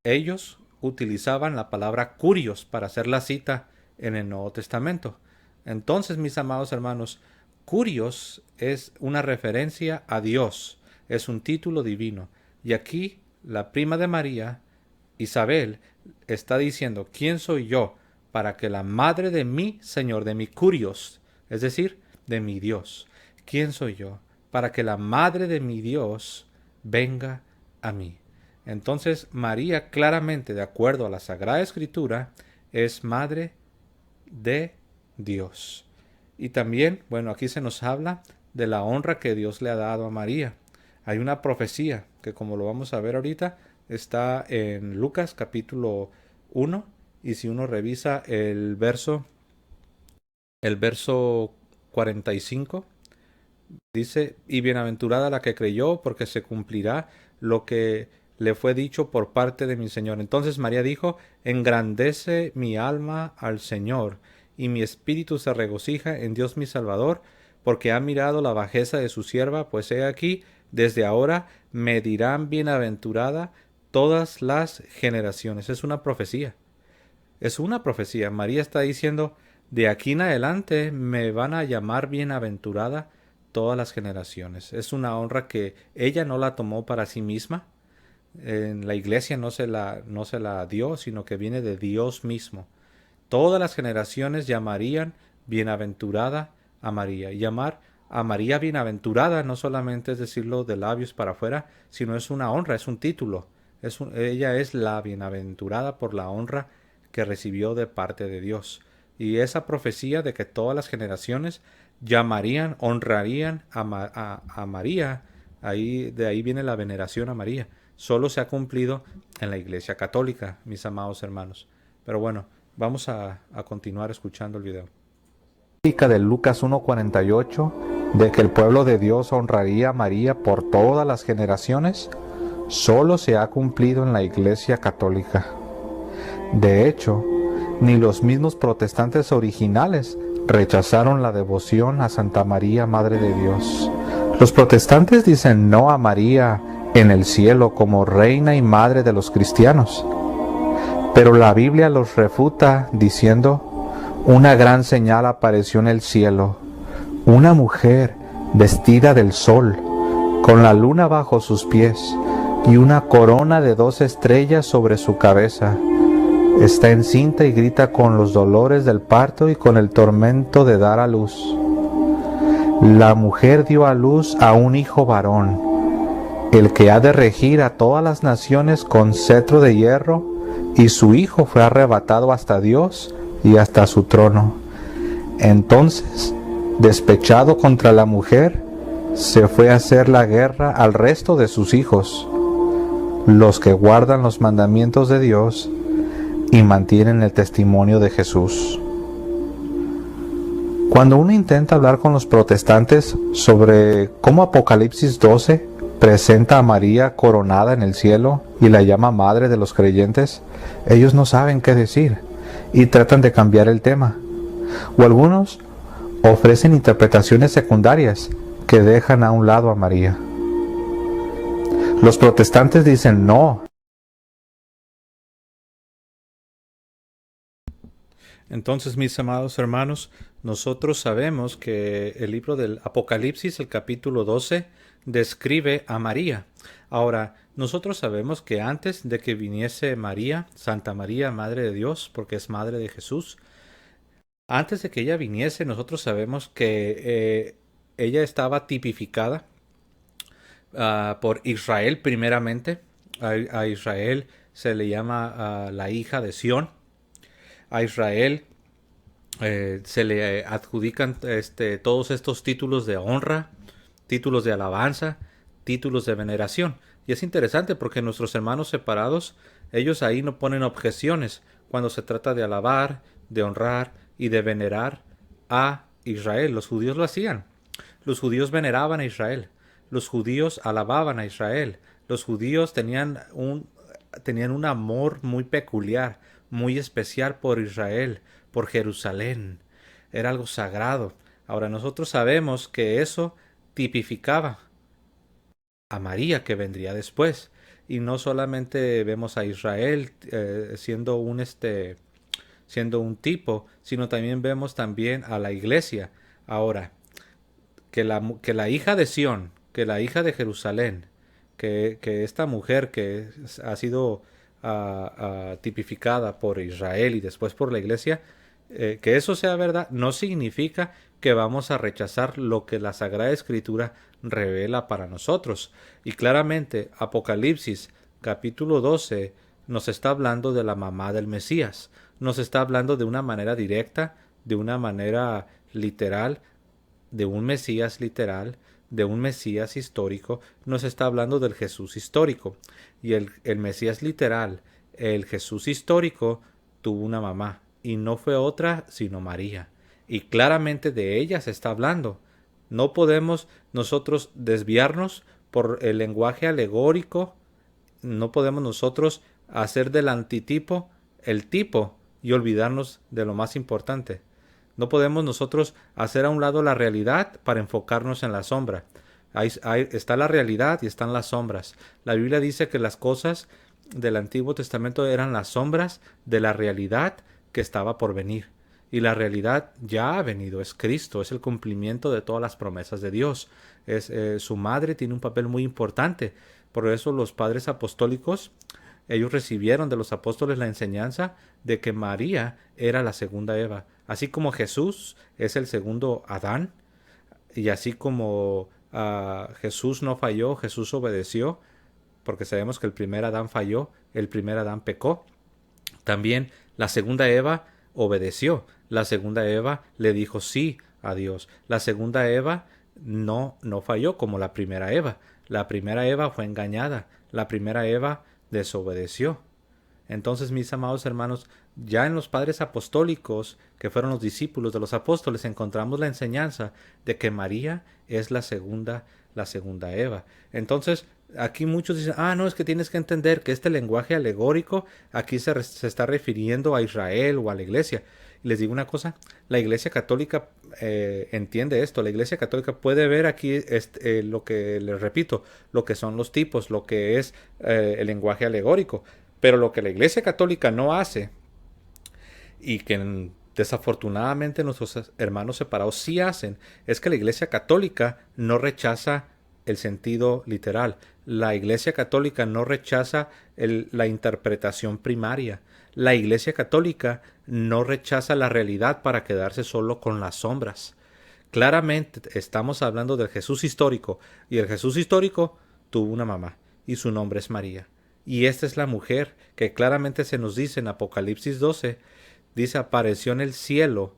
[SPEAKER 1] ellos utilizaban la palabra kurios para hacer la cita en el Nuevo Testamento. Entonces, mis amados hermanos, kurios es una referencia a Dios, es un título divino. Y aquí la prima de María, Isabel, está diciendo, ¿quién soy yo para que la madre de mi Señor, de mi kurios, es decir, de mi Dios, quién soy yo para que la madre de mi Dios venga a mí? Entonces María claramente, de acuerdo a la Sagrada Escritura, es madre de Dios. Y también, bueno, aquí se nos habla de la honra que Dios le ha dado a María. Hay una profecía que, como lo vamos a ver ahorita, está en Lucas capítulo 1, y si uno revisa el verso 45, dice, y bienaventurada la que creyó, porque se cumplirá lo que le fue dicho por parte de mi Señor. Entonces María dijo, engrandece mi alma al Señor, y mi espíritu se regocija en Dios mi Salvador, porque ha mirado la bajeza de su sierva, pues he aquí, desde ahora me dirán bienaventurada todas las generaciones. Es una profecía. Es una profecía. María está diciendo, de aquí en adelante me van a llamar bienaventurada todas las generaciones. Es una honra que ella no la tomó para sí misma. En la iglesia no se la dio, sino que viene de Dios mismo. Todas las generaciones llamarían bienaventurada a María. Y llamar a María bienaventurada no solamente es decirlo de labios para afuera, sino es una honra, es un título. Ella es la bienaventurada por la honra que recibió de parte de Dios. Y esa profecía de que todas las generaciones llamarían, honrarían a María, de ahí viene la veneración a María. Solo se ha cumplido en la Iglesia Católica, mis amados hermanos. Pero bueno, vamos a continuar escuchando el video.
[SPEAKER 2] De Lucas 1:48, de que el pueblo de Dios honraría a María por todas las generaciones, solo se ha cumplido en la Iglesia Católica. De hecho, ni los mismos protestantes originales rechazaron la devoción a Santa María, Madre de Dios. Los protestantes dicen no a María en el cielo como reina y madre de los cristianos, pero la Biblia los refuta diciendo, una gran señal apareció en el cielo, una mujer vestida del sol, con la luna bajo sus pies y una corona de 2 estrellas sobre su cabeza. Está encinta y grita con los dolores del parto y con el tormento de dar a luz. La mujer dio a luz a un hijo varón, el que ha de regir a todas las naciones con cetro de hierro, y su hijo fue arrebatado hasta Dios y hasta su trono. Entonces, despechado contra la mujer, se fue a hacer la guerra al resto de sus hijos, los que guardan los mandamientos de Dios y mantienen el testimonio de Jesús. Cuando uno intenta hablar con los protestantes sobre cómo Apocalipsis 12 presenta a María coronada en el cielo y la llama madre de los creyentes, ellos no saben qué decir y tratan de cambiar el tema. O algunos ofrecen interpretaciones secundarias que dejan a un lado a María. Los protestantes dicen no.
[SPEAKER 1] Entonces, mis amados hermanos, nosotros sabemos que el libro del Apocalipsis, el capítulo 12, describe a María. Ahora, nosotros sabemos que antes de que viniese María, Santa María, Madre de Dios, porque es Madre de Jesús, antes de que ella viniese, nosotros sabemos que ella estaba tipificada por Israel primeramente. A Israel se le llama la hija de Sión. A Israel se le adjudican todos estos títulos de honra, títulos de alabanza, títulos de veneración. Y es interesante porque nuestros hermanos separados, ellos ahí no ponen objeciones cuando se trata de alabar, de honrar y de venerar a Israel. Los judíos lo hacían. Los judíos veneraban a Israel. Los judíos alababan a Israel. Los judíos tenían un amor muy peculiar, muy especial por Israel, por Jerusalén. Era algo sagrado. Ahora nosotros sabemos que eso tipificaba a María, que vendría después. Y no solamente vemos a Israel siendo un tipo, sino también vemos también a la iglesia. Ahora, que la hija de Sión, que la hija de Jerusalén, que esta mujer que ha sido tipificada por Israel y después por la iglesia, que eso sea verdad, no significa que vamos a rechazar lo que la Sagrada Escritura revela para nosotros. Y claramente Apocalipsis capítulo 12 nos está hablando de la mamá del Mesías, nos está hablando de una manera directa, de una manera literal, de un Mesías literal, de un Mesías histórico, nos está hablando del Jesús histórico. Y el Mesías literal, el Jesús histórico, tuvo una mamá, y no fue otra sino María. Y claramente de ella se está hablando. No podemos nosotros desviarnos por el lenguaje alegórico, no podemos nosotros hacer del antitipo el tipo y olvidarnos de lo más importante. No podemos nosotros hacer a un lado la realidad para enfocarnos en la sombra. Ahí está la realidad y están las sombras. La Biblia dice que las cosas del Antiguo Testamento eran las sombras de la realidad que estaba por venir. Y la realidad ya ha venido, es Cristo, es el cumplimiento de todas las promesas de Dios. Su madre tiene un papel muy importante. Por eso los padres apostólicos, ellos recibieron de los apóstoles la enseñanza de que María era la segunda Eva. Así como Jesús es el segundo Adán, y así como Jesús no falló, Jesús obedeció, porque sabemos que el primer Adán falló, el primer Adán pecó. También la segunda Eva obedeció. La segunda Eva le dijo sí a Dios. La segunda Eva no falló como la primera Eva. La primera Eva fue engañada. La primera Eva desobedeció. Entonces, mis amados hermanos, ya en los padres apostólicos, que fueron los discípulos de los apóstoles, encontramos la enseñanza de que María es la segunda Eva. Entonces, aquí muchos dicen, no, es que tienes que entender que este lenguaje alegórico aquí se está refiriendo a Israel o a la iglesia. Y les digo una cosa, la iglesia católica entiende esto. La iglesia católica puede ver aquí lo que les repito, lo que son los tipos, lo que es el lenguaje alegórico. Pero lo que la iglesia católica no hace, y que desafortunadamente nuestros hermanos separados sí hacen, es que la iglesia católica no rechaza el sentido literal. La iglesia católica no rechaza la interpretación primaria. La iglesia católica no rechaza la realidad para quedarse solo con las sombras. Claramente estamos hablando del Jesús histórico, y el Jesús histórico tuvo una mamá, y su nombre es María. Y esta es la mujer que claramente se nos dice en Apocalipsis 12, dice, apareció en el cielo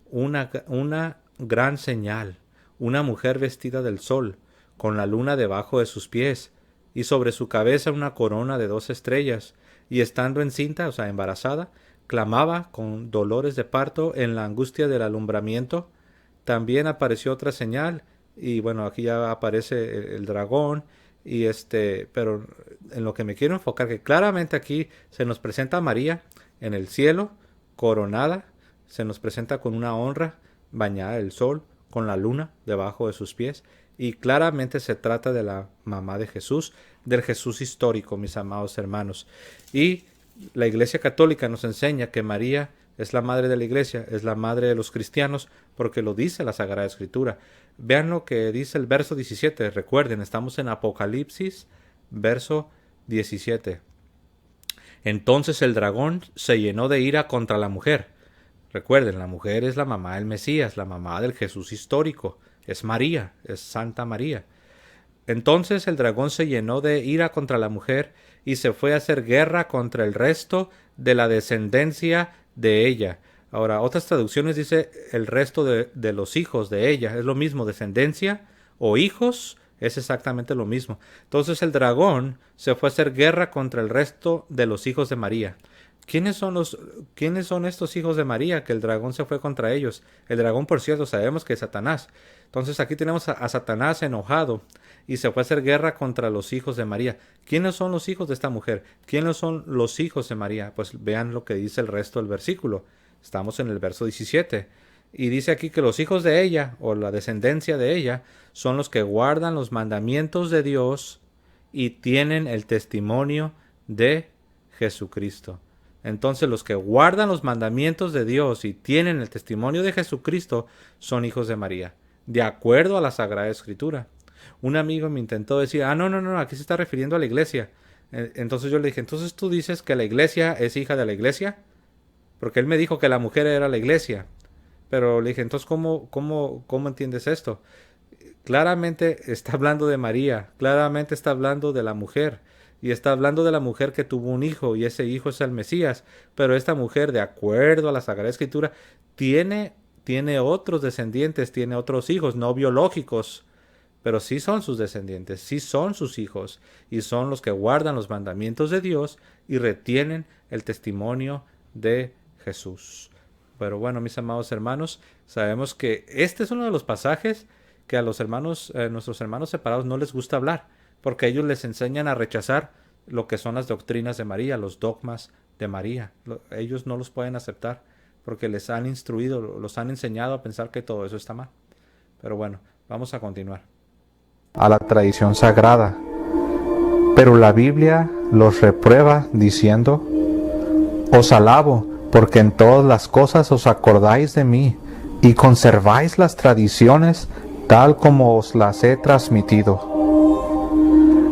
[SPEAKER 1] una gran señal, una mujer vestida del sol, con la luna debajo de sus pies, y sobre su cabeza una corona de 2 estrellas, y estando encinta, o sea, embarazada, clamaba con dolores de parto en la angustia del alumbramiento. También apareció otra señal, y bueno, aquí ya aparece el dragón, y pero en lo que me quiero enfocar, que claramente aquí se nos presenta a María en el cielo, coronada, se nos presenta con una honra, bañada del sol, con la luna debajo de sus pies, y claramente se trata de la mamá de Jesús, del Jesús histórico, mis amados hermanos. Y la Iglesia Católica nos enseña que María es la madre de la Iglesia, es la madre de los cristianos, porque lo dice la Sagrada Escritura. Vean lo que dice el verso 17. Recuerden, estamos en Apocalipsis, verso 17. Entonces el dragón se llenó de ira contra la mujer. Recuerden, la mujer es la mamá del Mesías, la mamá del Jesús histórico. Es María, es Santa María. Entonces el dragón se llenó de ira contra la mujer y se fue a hacer guerra contra el resto de la descendencia de ella. Ahora, otras traducciones dice el resto de los hijos de ella. Es lo mismo, descendencia o hijos es exactamente lo mismo. Entonces el dragón se fue a hacer guerra contra el resto de los hijos de María. ¿Quiénes son estos hijos de María que el dragón se fue contra ellos? El dragón, por cierto, sabemos que es Satanás. Entonces aquí tenemos a Satanás enojado y se fue a hacer guerra contra los hijos de María. ¿Quiénes son los hijos de esta mujer? ¿Quiénes son los hijos de María? Pues vean lo que dice el resto del versículo. Estamos en el verso 17. Y dice aquí que los hijos de ella, o la descendencia de ella, son los que guardan los mandamientos de Dios y tienen el testimonio de Jesucristo. Entonces los que guardan los mandamientos de Dios y tienen el testimonio de Jesucristo son hijos de María, de acuerdo a la Sagrada Escritura. Un amigo me intentó decir, no, aquí se está refiriendo a la iglesia. Entonces yo le dije, entonces tú dices que la iglesia es hija de la iglesia, porque él me dijo que la mujer era la iglesia. Pero le dije, entonces ¿cómo entiendes esto? Claramente está hablando de María, claramente está hablando de la mujer, y está hablando de la mujer que tuvo un hijo, y ese hijo es el Mesías. Pero esta mujer, de acuerdo a la Sagrada Escritura, tiene otros descendientes, tiene otros hijos, no biológicos, pero sí son sus descendientes, sí son sus hijos, y son los que guardan los mandamientos de Dios y retienen el testimonio de Jesús. Pero bueno, mis amados hermanos, sabemos que este es uno de los pasajes que a los hermanos, nuestros hermanos separados no les gusta hablar, porque ellos les enseñan a rechazar lo que son las doctrinas de María, los dogmas de María. Ellos no los pueden aceptar porque les han instruido, los han enseñado a pensar que todo eso está mal. Pero bueno, vamos a continuar.
[SPEAKER 2] A la tradición sagrada. Pero la Biblia los reprueba diciendo: Os alabo, porque en todas las cosas os acordáis de mí y conserváis las tradiciones tal como os las he transmitido.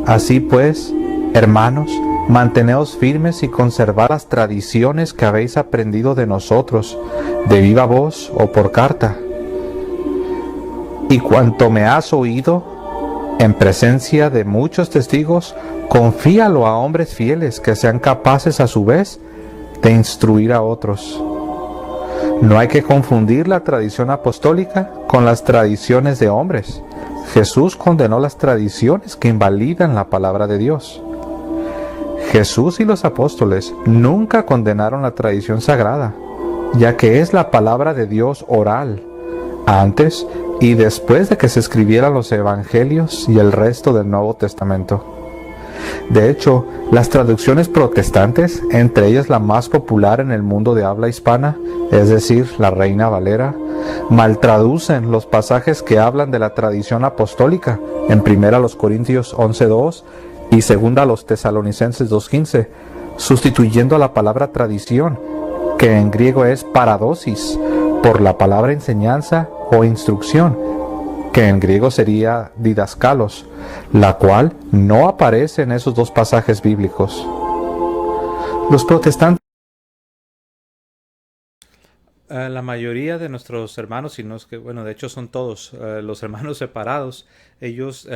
[SPEAKER 2] Así pues, hermanos, manteneos firmes y conservad las tradiciones que habéis aprendido de nosotros, de viva voz o por carta. Y cuanto me has oído, en presencia de muchos testigos, confíalo a hombres fieles que sean capaces a su vez de instruir a otros. No hay que confundir la tradición apostólica con las tradiciones de hombres. Jesús condenó las tradiciones que invalidan la palabra de Dios. Jesús y los apóstoles nunca condenaron la tradición sagrada, ya que es la palabra de Dios oral, antes y después de que se escribieran los evangelios y el resto del Nuevo Testamento. De hecho, las traducciones protestantes, entre ellas la más popular en el mundo de habla hispana, es decir, la Reina Valera, maltraducen los pasajes que hablan de la tradición apostólica en 1 Corintios 11:2 y 2 Tesalonicenses 2:15, sustituyendo a la palabra tradición, que en griego es paradosis, por la palabra enseñanza o instrucción, que en griego sería didascalos, la cual no aparece en esos dos pasajes bíblicos. Los protestantes,
[SPEAKER 1] la mayoría de nuestros hermanos, y no es que, bueno, de hecho son todos los hermanos separados, ellos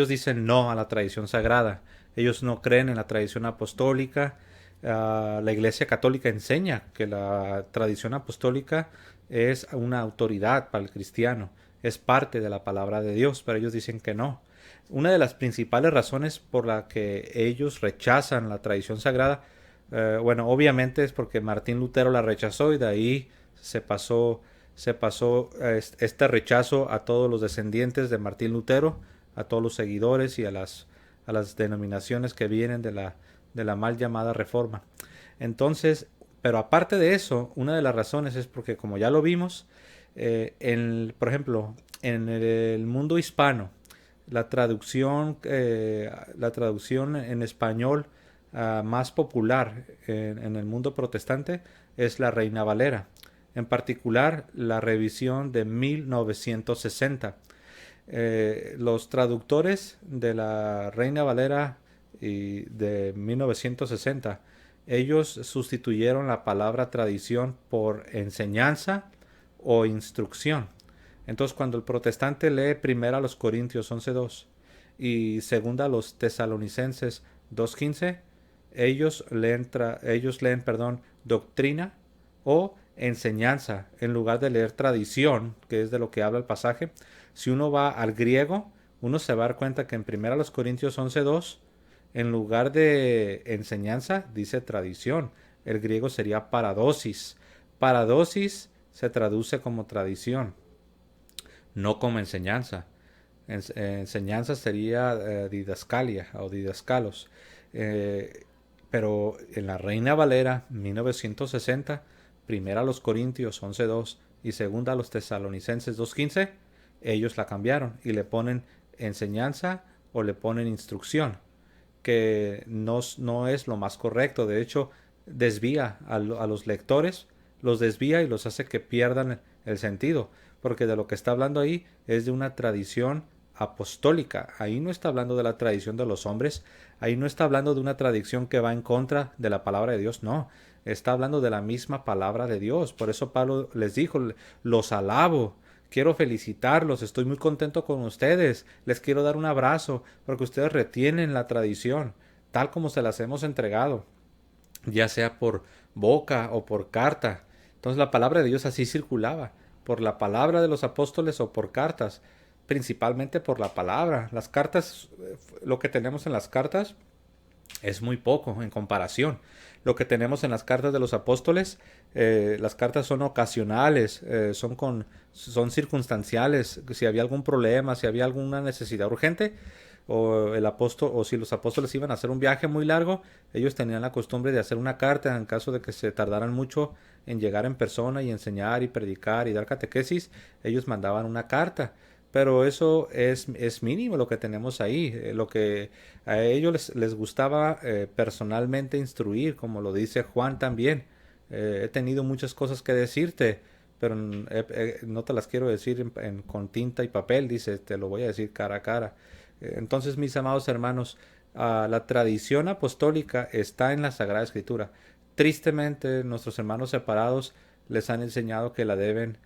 [SPEAKER 1] dicen no a la tradición sagrada. Ellos no creen en la tradición apostólica. La Iglesia Católica enseña que la tradición apostólica es una autoridad para el cristiano, es parte de la palabra de Dios, pero ellos dicen que no. Una de las principales razones por la que ellos rechazan la tradición sagrada, bueno, obviamente es porque Martín Lutero la rechazó y de ahí se pasó este rechazo a todos los descendientes de Martín Lutero, a todos los seguidores y a las denominaciones que vienen de la mal llamada Reforma. Entonces, pero aparte de eso, una de las razones es porque, como ya lo vimos, por ejemplo, en el mundo hispano, la traducción en español más popular en el mundo protestante es la Reina Valera, en particular la revisión de 1960. Los traductores de la Reina Valera y de 1960, ellos sustituyeron la palabra tradición por enseñanza o instrucción. Entonces, cuando el protestante lee 1 Corintios 11:2 y segunda a los Tesalonicenses 2:15, ellos leen, doctrina o enseñanza en lugar de leer tradición, que es de lo que habla el pasaje. Si uno va al griego, uno se va a dar cuenta que en 1 Corintios 11:2, en lugar de enseñanza, dice tradición. El griego sería paradosis. Paradosis se traduce como tradición, no como enseñanza. Enseñanza sería didascalia o didascalos. Pero en la Reina Valera 1960, primera a los Corintios 11:2 y segunda a los Tesalonicenses 2:15, ellos la cambiaron y le ponen enseñanza o le ponen instrucción, que no es lo más correcto. De hecho, desvía a los lectores, los desvía y los hace que pierdan el sentido, porque de lo que está hablando ahí es de una tradición apostólica. Ahí no está hablando de la tradición de los hombres, ahí no está hablando de una tradición que va en contra de la palabra de Dios, no, está hablando de la misma palabra de Dios. Por eso Pablo les dijo, los alabo, quiero felicitarlos, estoy muy contento con ustedes, les quiero dar un abrazo, porque ustedes retienen la tradición, tal como se las hemos entregado, ya sea por boca o por carta. Entonces la palabra de Dios así circulaba, por la palabra de los apóstoles o por cartas, principalmente por la palabra. Las cartas, lo que tenemos en las cartas es muy poco en comparación. Lo que tenemos en las cartas de los apóstoles, las cartas son ocasionales, son circunstanciales. Si había algún problema, si había alguna necesidad urgente, o si los apóstoles iban a hacer un viaje muy largo, ellos tenían la costumbre de hacer una carta en caso de que se tardaran mucho en llegar en persona y enseñar y predicar y dar catequesis. Ellos mandaban una carta. Pero eso es mínimo lo que tenemos ahí. Lo que a ellos les gustaba personalmente instruir, como lo dice Juan también. He tenido muchas cosas que decirte, pero no te las quiero decir con tinta y papel, dice, te lo voy a decir cara a cara. Entonces, mis amados hermanos, la tradición apostólica está en la Sagrada Escritura. Tristemente, nuestros hermanos separados les han enseñado que la deben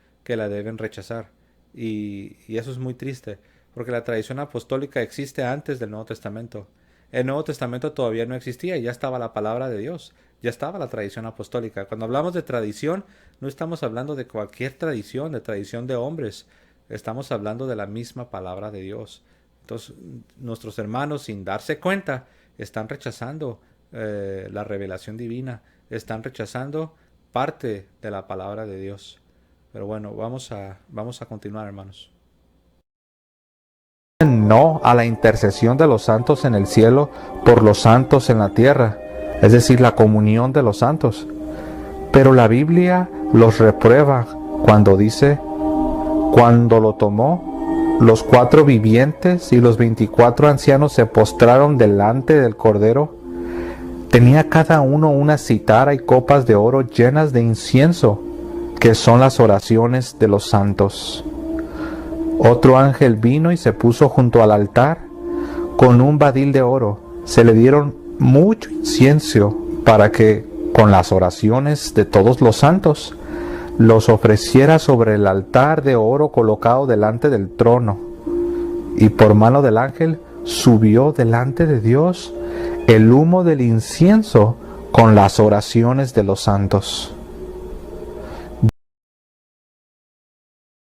[SPEAKER 1] rechazar. Y eso es muy triste, porque la tradición apostólica existe antes del Nuevo Testamento. El Nuevo Testamento todavía no existía y ya estaba la palabra de Dios, ya estaba la tradición apostólica. Cuando hablamos de tradición, no estamos hablando de cualquier tradición, de tradición de hombres, estamos hablando de la misma palabra de Dios. Entonces, nuestros hermanos, sin darse cuenta, están rechazando la revelación divina, están rechazando parte de la palabra de Dios. Pero bueno, vamos a continuar, hermanos.
[SPEAKER 2] No a la intercesión de los santos en el cielo por los santos en la tierra, es decir, la comunión de los santos. Pero la Biblia los reprueba cuando dice, cuando lo tomó, los 4 vivientes y los 24 ancianos se postraron delante del Cordero. Tenía cada uno una citara y copas de oro llenas de incienso, que son las oraciones de los santos. Otro ángel vino y se puso junto al altar con un badil de oro. Se le dieron mucho incienso para que, con las oraciones de todos los santos, los ofreciera sobre el altar de oro colocado delante del trono. Y por mano del ángel subió delante de Dios el humo del incienso con las oraciones de los santos.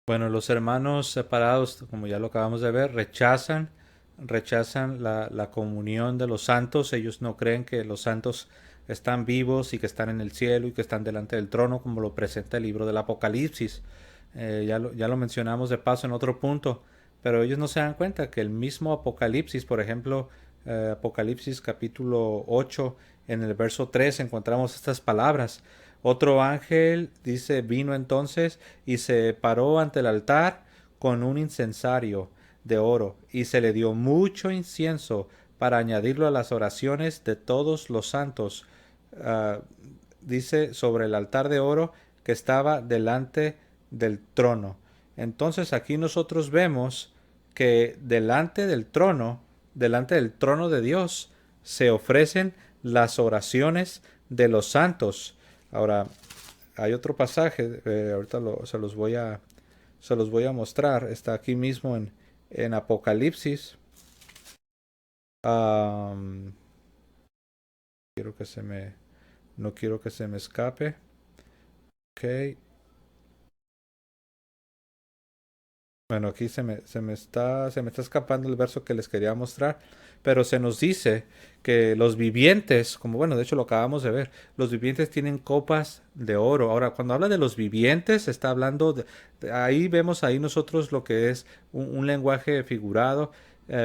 [SPEAKER 1] Bueno, los hermanos separados, como ya lo acabamos de ver, rechazan la comunión de los santos. Ellos no creen que los santos están vivos y que están en el cielo y que están delante del trono, como lo presenta el libro del Apocalipsis. Ya lo mencionamos de paso en otro punto, pero ellos no se dan cuenta que el mismo Apocalipsis, por ejemplo, Apocalipsis capítulo 8, en el verso 3 encontramos estas palabras. Otro ángel, dice, vino entonces y se paró ante el altar con un incensario de oro y se le dio mucho incienso para añadirlo a las oraciones de todos los santos. Dice sobre el altar de oro que estaba delante del trono. Entonces aquí nosotros vemos que delante del trono de Dios, se ofrecen las oraciones de los santos. Ahora, hay otro pasaje, ahorita se los voy a mostrar, está aquí mismo en Apocalipsis.
[SPEAKER 2] Am, quiero que se me, no quiero que se me escape. Ok. Bueno, aquí se me está escapando el verso que les quería mostrar, pero se nos dice que los vivientes, como bueno, de hecho lo acabamos de ver, los vivientes tienen copas de oro. Ahora, cuando habla de los vivientes, está hablando ahí vemos ahí nosotros lo que es un lenguaje figurado,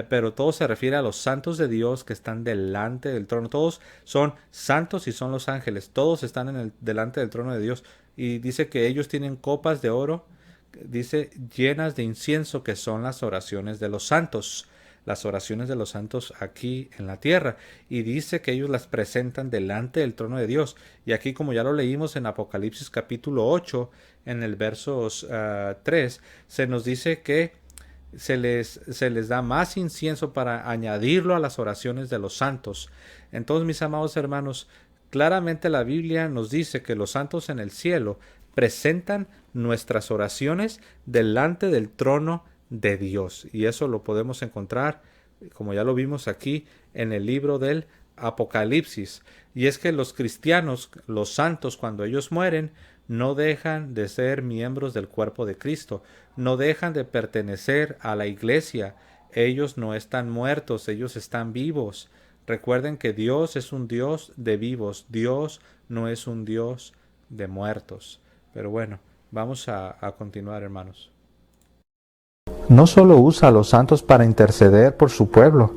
[SPEAKER 2] pero todo se refiere a los santos de Dios que están delante del trono. Todos son santos y son los ángeles, todos están delante del trono de Dios. Y dice que ellos tienen copas de oro, dice, llenas de incienso, que son las oraciones de los santos, las oraciones de los santos aquí en la tierra, y dice que ellos las presentan delante del trono de Dios. Y aquí, como ya lo leímos en Apocalipsis capítulo 8, en el versos 3, se nos dice que se les da más incienso para añadirlo a las oraciones de los santos. Entonces, mis amados hermanos, claramente la Biblia nos dice que los santos en el cielo presentan nuestras oraciones delante del trono de Dios. Y eso lo podemos encontrar, como ya lo vimos aquí, en el libro del Apocalipsis. Y es que los cristianos, los santos, cuando ellos mueren, no dejan de ser miembros del cuerpo de Cristo, no dejan de pertenecer a la iglesia. Ellos no están muertos, ellos están vivos. Recuerden que Dios es un Dios de vivos, Dios no es un Dios de muertos. Pero bueno, vamos a continuar, hermanos.
[SPEAKER 1] No solo usa a los santos para interceder por su pueblo,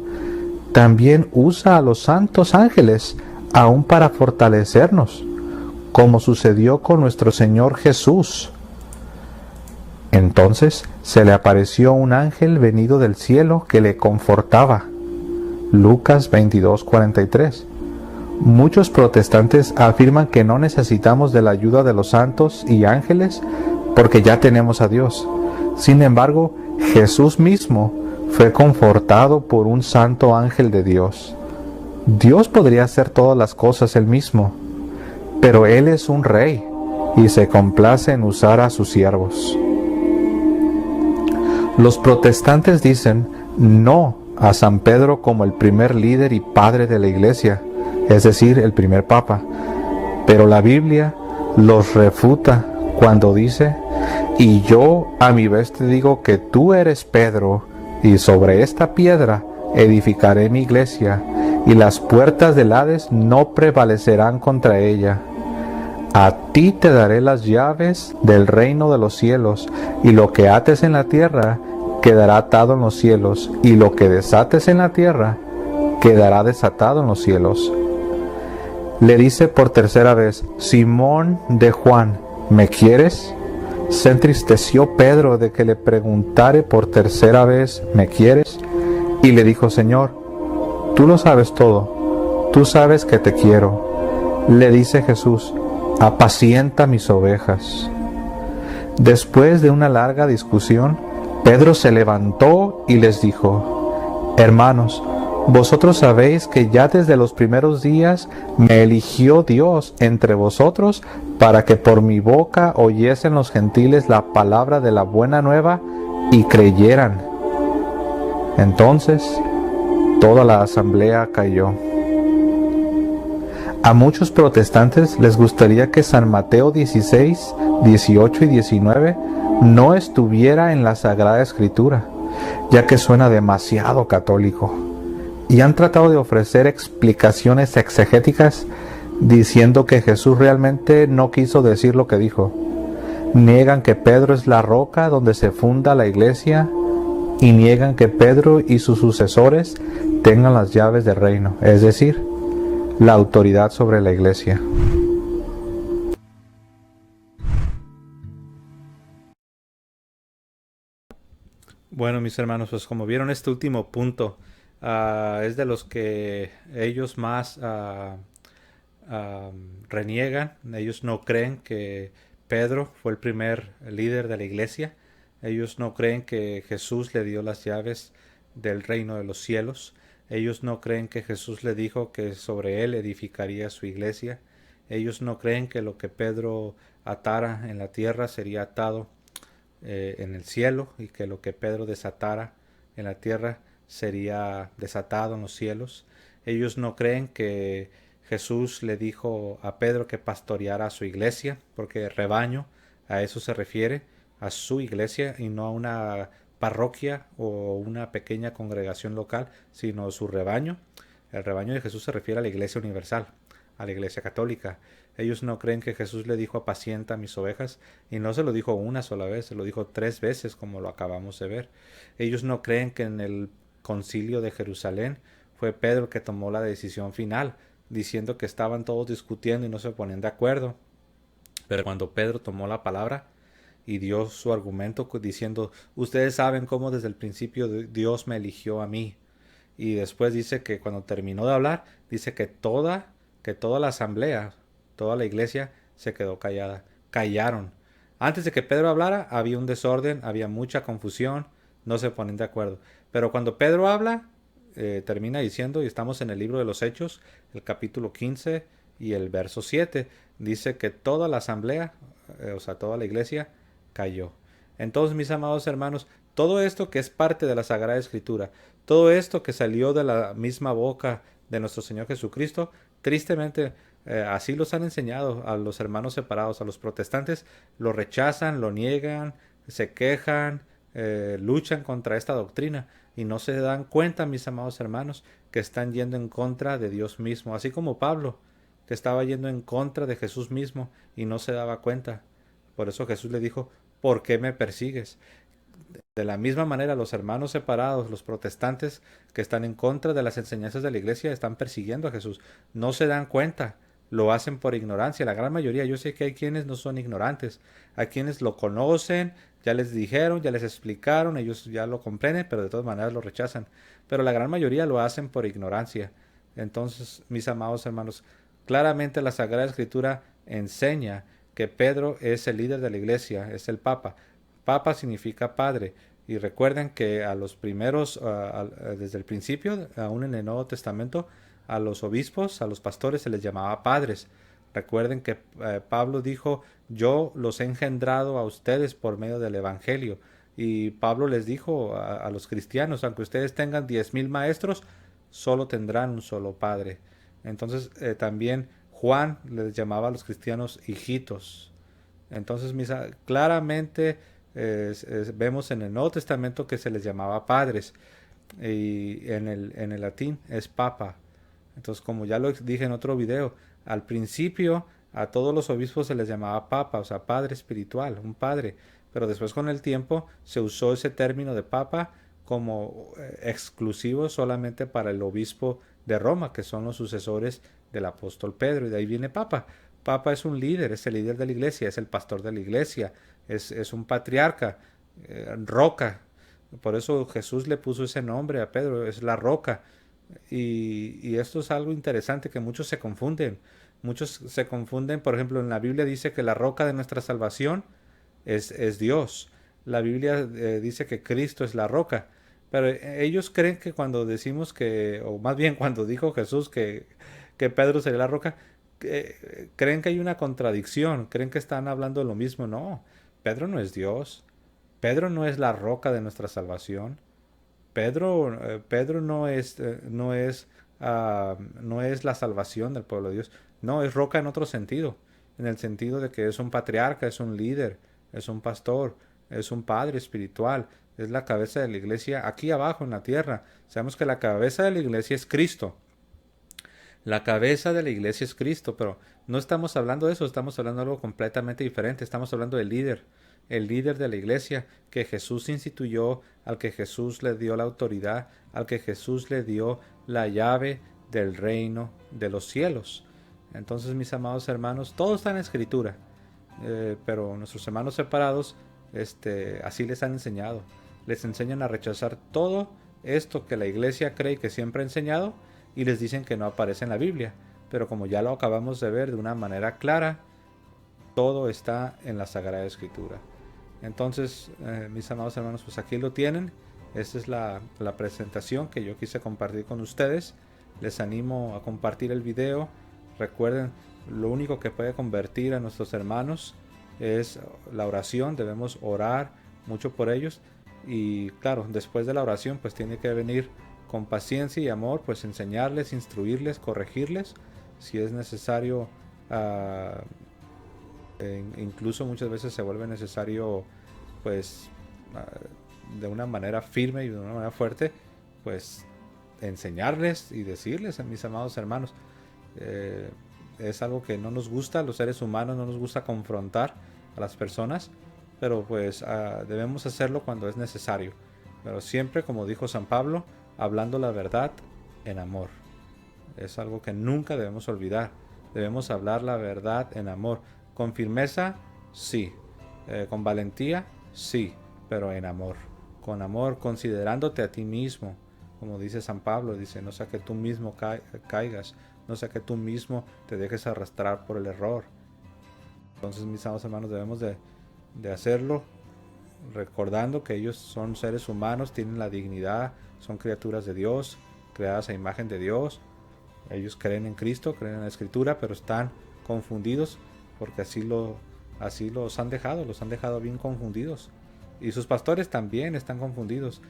[SPEAKER 1] también usa a los santos ángeles aún para fortalecernos, como sucedió con nuestro Señor Jesús. Entonces se le apareció un ángel venido del cielo que le confortaba. Lucas 22:43. Muchos protestantes afirman que no necesitamos de la ayuda de los santos y ángeles porque ya tenemos a Dios. Sin embargo, Jesús mismo fue confortado por un santo ángel de Dios. Dios podría hacer todas las cosas él mismo, pero Él es un rey y se complace en usar a sus siervos. Los protestantes dicen no a San Pedro como el primer líder y padre de la iglesia, es decir, el primer papa. Pero la Biblia los refuta cuando dice: y yo a mi vez te digo que tú eres Pedro, y sobre esta piedra edificaré mi iglesia, y las puertas del Hades no prevalecerán contra ella. A ti te daré las llaves del reino de los cielos, y lo que ates en la tierra quedará atado en los cielos, y lo que desates en la tierra quedará desatado en los cielos. Le dice por tercera vez: Simón de Juan, ¿me quieres? Se entristeció Pedro de que le preguntare por tercera vez: ¿me quieres? Y le dijo: Señor, tú lo sabes todo, tú sabes que te quiero. Le dice Jesús: apacienta mis ovejas. Después de una larga discusión, Pedro se levantó y les dijo: hermanos, vosotros sabéis que ya desde los primeros días me eligió Dios entre vosotros para que por mi boca oyesen los gentiles la palabra de la buena nueva y creyeran. Entonces toda la asamblea cayó. A muchos protestantes les gustaría que San Mateo 16, 18 y 19 no estuviera en la Sagrada Escritura, ya que suena demasiado católico. Y han tratado de ofrecer explicaciones exegéticas diciendo que Jesús realmente no quiso decir lo que dijo. Niegan que Pedro es la roca donde se funda la iglesia y niegan que Pedro y sus sucesores tengan las llaves del reino, es decir, la autoridad sobre la iglesia.
[SPEAKER 2] Bueno, mis hermanos, pues como vieron, este último punto es de los que ellos más reniegan. Ellos no creen que Pedro fue el primer líder de la iglesia. Ellos no creen que Jesús le dio las llaves del reino de los cielos. Ellos no creen que Jesús le dijo que sobre él edificaría su iglesia. Ellos no creen que lo que Pedro atara en la tierra sería atado en el cielo, y que lo que Pedro desatara en la tierra
[SPEAKER 1] sería desatado en los cielos. Ellos no creen que Jesús le dijo a Pedro que pastoreara a su iglesia, porque rebaño a eso se refiere, a su iglesia y no a una parroquia o una pequeña congregación local, sino su rebaño. El rebaño de Jesús se refiere a la iglesia universal, a la iglesia católica. Ellos no creen que Jesús le dijo apacienta mis ovejas, y no se lo dijo una sola vez, se lo dijo 3 veces, como lo acabamos de ver. Ellos no creen que en el concilio de Jerusalén fue Pedro el que tomó la decisión final, diciendo que estaban todos discutiendo y no se ponían de acuerdo. Pero cuando Pedro tomó la palabra y dio su argumento diciendo, ustedes saben cómo desde el principio Dios me eligió a mí. Y después dice que cuando terminó de hablar, dice que toda la asamblea, toda la iglesia se quedó callada. Callaron. Antes de que Pedro hablara, había un desorden, había mucha confusión, no se ponen de acuerdo. Pero cuando Pedro habla, termina diciendo, y estamos en el libro de los Hechos, el capítulo 15 y el verso 7, dice que toda la asamblea, o sea, toda la iglesia, cayó. Entonces, mis amados hermanos, todo esto que es parte de la Sagrada Escritura, todo esto que salió de la misma boca de nuestro Señor Jesucristo, tristemente así los han enseñado a los hermanos separados, a los protestantes, lo rechazan, lo niegan, se quejan, luchan contra esta doctrina y no se dan cuenta, mis amados hermanos, que están yendo en contra de Dios mismo, así como Pablo, que estaba yendo en contra de Jesús mismo y no se daba cuenta. Por eso Jesús le dijo, ¿por qué me persigues? De la misma manera, los hermanos separados, los protestantes que están en contra de las enseñanzas de la iglesia, están persiguiendo a Jesús. No se dan cuenta, lo hacen por ignorancia. La gran mayoría, yo sé que hay quienes no son ignorantes, hay quienes lo conocen, ya les dijeron, ya les explicaron, ellos ya lo comprenden, pero de todas maneras lo rechazan. Pero la gran mayoría lo hacen por ignorancia. Entonces, mis amados hermanos, claramente la Sagrada Escritura enseña que Pedro es el líder de la iglesia, es el Papa. Papa significa padre. Y recuerden que a los primeros, desde el principio, aún en el Nuevo Testamento, a los obispos, a los pastores se les llamaba padres. Recuerden que Pablo dijo, yo los he engendrado a ustedes por medio del Evangelio. Y Pablo les dijo a los cristianos, aunque ustedes tengan 10,000 maestros, solo tendrán un solo padre. Entonces también Juan les llamaba a los cristianos hijitos. Entonces, claramente vemos en el Nuevo Testamento que se les llamaba padres y en el latín es papa. Entonces, como ya lo dije en otro video, al principio a todos los obispos se les llamaba papa, o sea, padre espiritual, un padre. Pero después con el tiempo se usó ese término de papa como exclusivo solamente para el obispo de Roma, que son los sucesores del apóstol Pedro, y de ahí viene papa. Papa es un líder, es el líder de la iglesia, es el pastor de la iglesia, es un patriarca, roca. Por eso Jesús le puso ese nombre a Pedro, es la roca. Y esto es algo interesante que muchos se confunden. Muchos se confunden, por ejemplo, en la Biblia dice que la roca de nuestra salvación es Dios. La Biblia dice que Cristo es la roca. Pero ellos creen que cuando decimos que, o más bien cuando dijo Jesús que Pedro sería la roca, creen que hay una contradicción, creen que están hablando de lo mismo. No, Pedro no es Dios. Pedro no es la roca de nuestra salvación. Pedro no es la salvación del pueblo de Dios. No, es roca en otro sentido. En el sentido de que es un patriarca, es un líder, es un pastor, es un padre espiritual, es la cabeza de la iglesia aquí abajo en la tierra. Sabemos que la cabeza de la iglesia es Cristo. La cabeza de la iglesia es Cristo, pero no estamos hablando de eso, estamos hablando de algo completamente diferente. Estamos hablando del líder, el líder de la iglesia que Jesús instituyó, al que Jesús le dio la autoridad, al que Jesús le dio la llave del reino de los cielos. Entonces, mis amados hermanos, todo está en la Escritura, pero nuestros hermanos separados, así les han enseñado. Les enseñan a rechazar todo esto que la iglesia cree que siempre ha enseñado y les dicen que no aparece en la Biblia. Pero como ya lo acabamos de ver de una manera clara, todo está en la Sagrada Escritura. Entonces, mis amados hermanos, pues aquí lo tienen. Esta es la presentación que yo quise compartir con ustedes. Les animo a compartir el video. Recuerden, lo único que puede convertir a nuestros hermanos es la oración. Debemos orar mucho por ellos.
[SPEAKER 2] Y claro, después de la oración pues tiene que venir con paciencia y amor, pues enseñarles, instruirles, corregirles, si es necesario. Incluso muchas veces se vuelve necesario, pues de una manera firme y de una manera fuerte, pues enseñarles y decirles a mis amados hermanos. Es algo que no nos gusta, los seres humanos no nos gusta confrontar a las personas, pero pues debemos hacerlo cuando es necesario, pero siempre, como dijo San Pablo, hablando la verdad en amor. Es algo que nunca debemos olvidar. Debemos hablar la verdad en amor. Con firmeza, sí. Con valentía, sí. Pero en amor. Con amor, considerándote a ti mismo. Como dice San Pablo, dice, no sea que tú mismo caigas. No sea que tú mismo te dejes arrastrar por el error. Entonces, mis amados hermanos, debemos de hacerlo recordando que ellos son seres humanos, tienen la dignidad, son criaturas de Dios, creadas a imagen de Dios. Ellos creen en Cristo, creen en la Escritura, pero están confundidos porque así los han dejado bien confundidos. Y sus pastores también están confundidos.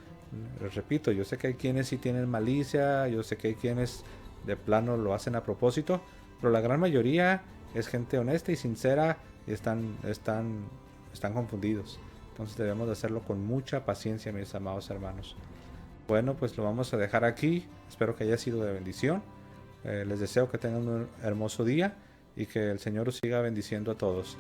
[SPEAKER 2] Les repito, yo sé que hay quienes sí tienen malicia, yo sé que hay quienes de plano lo hacen a propósito, pero la gran mayoría es gente honesta y sincera y están confundidos. Entonces debemos de hacerlo con mucha paciencia, mis amados hermanos. Bueno, pues lo vamos a dejar aquí. Espero que haya sido de bendición. Les deseo que tengan un hermoso día y que el Señor os siga bendiciendo a todos.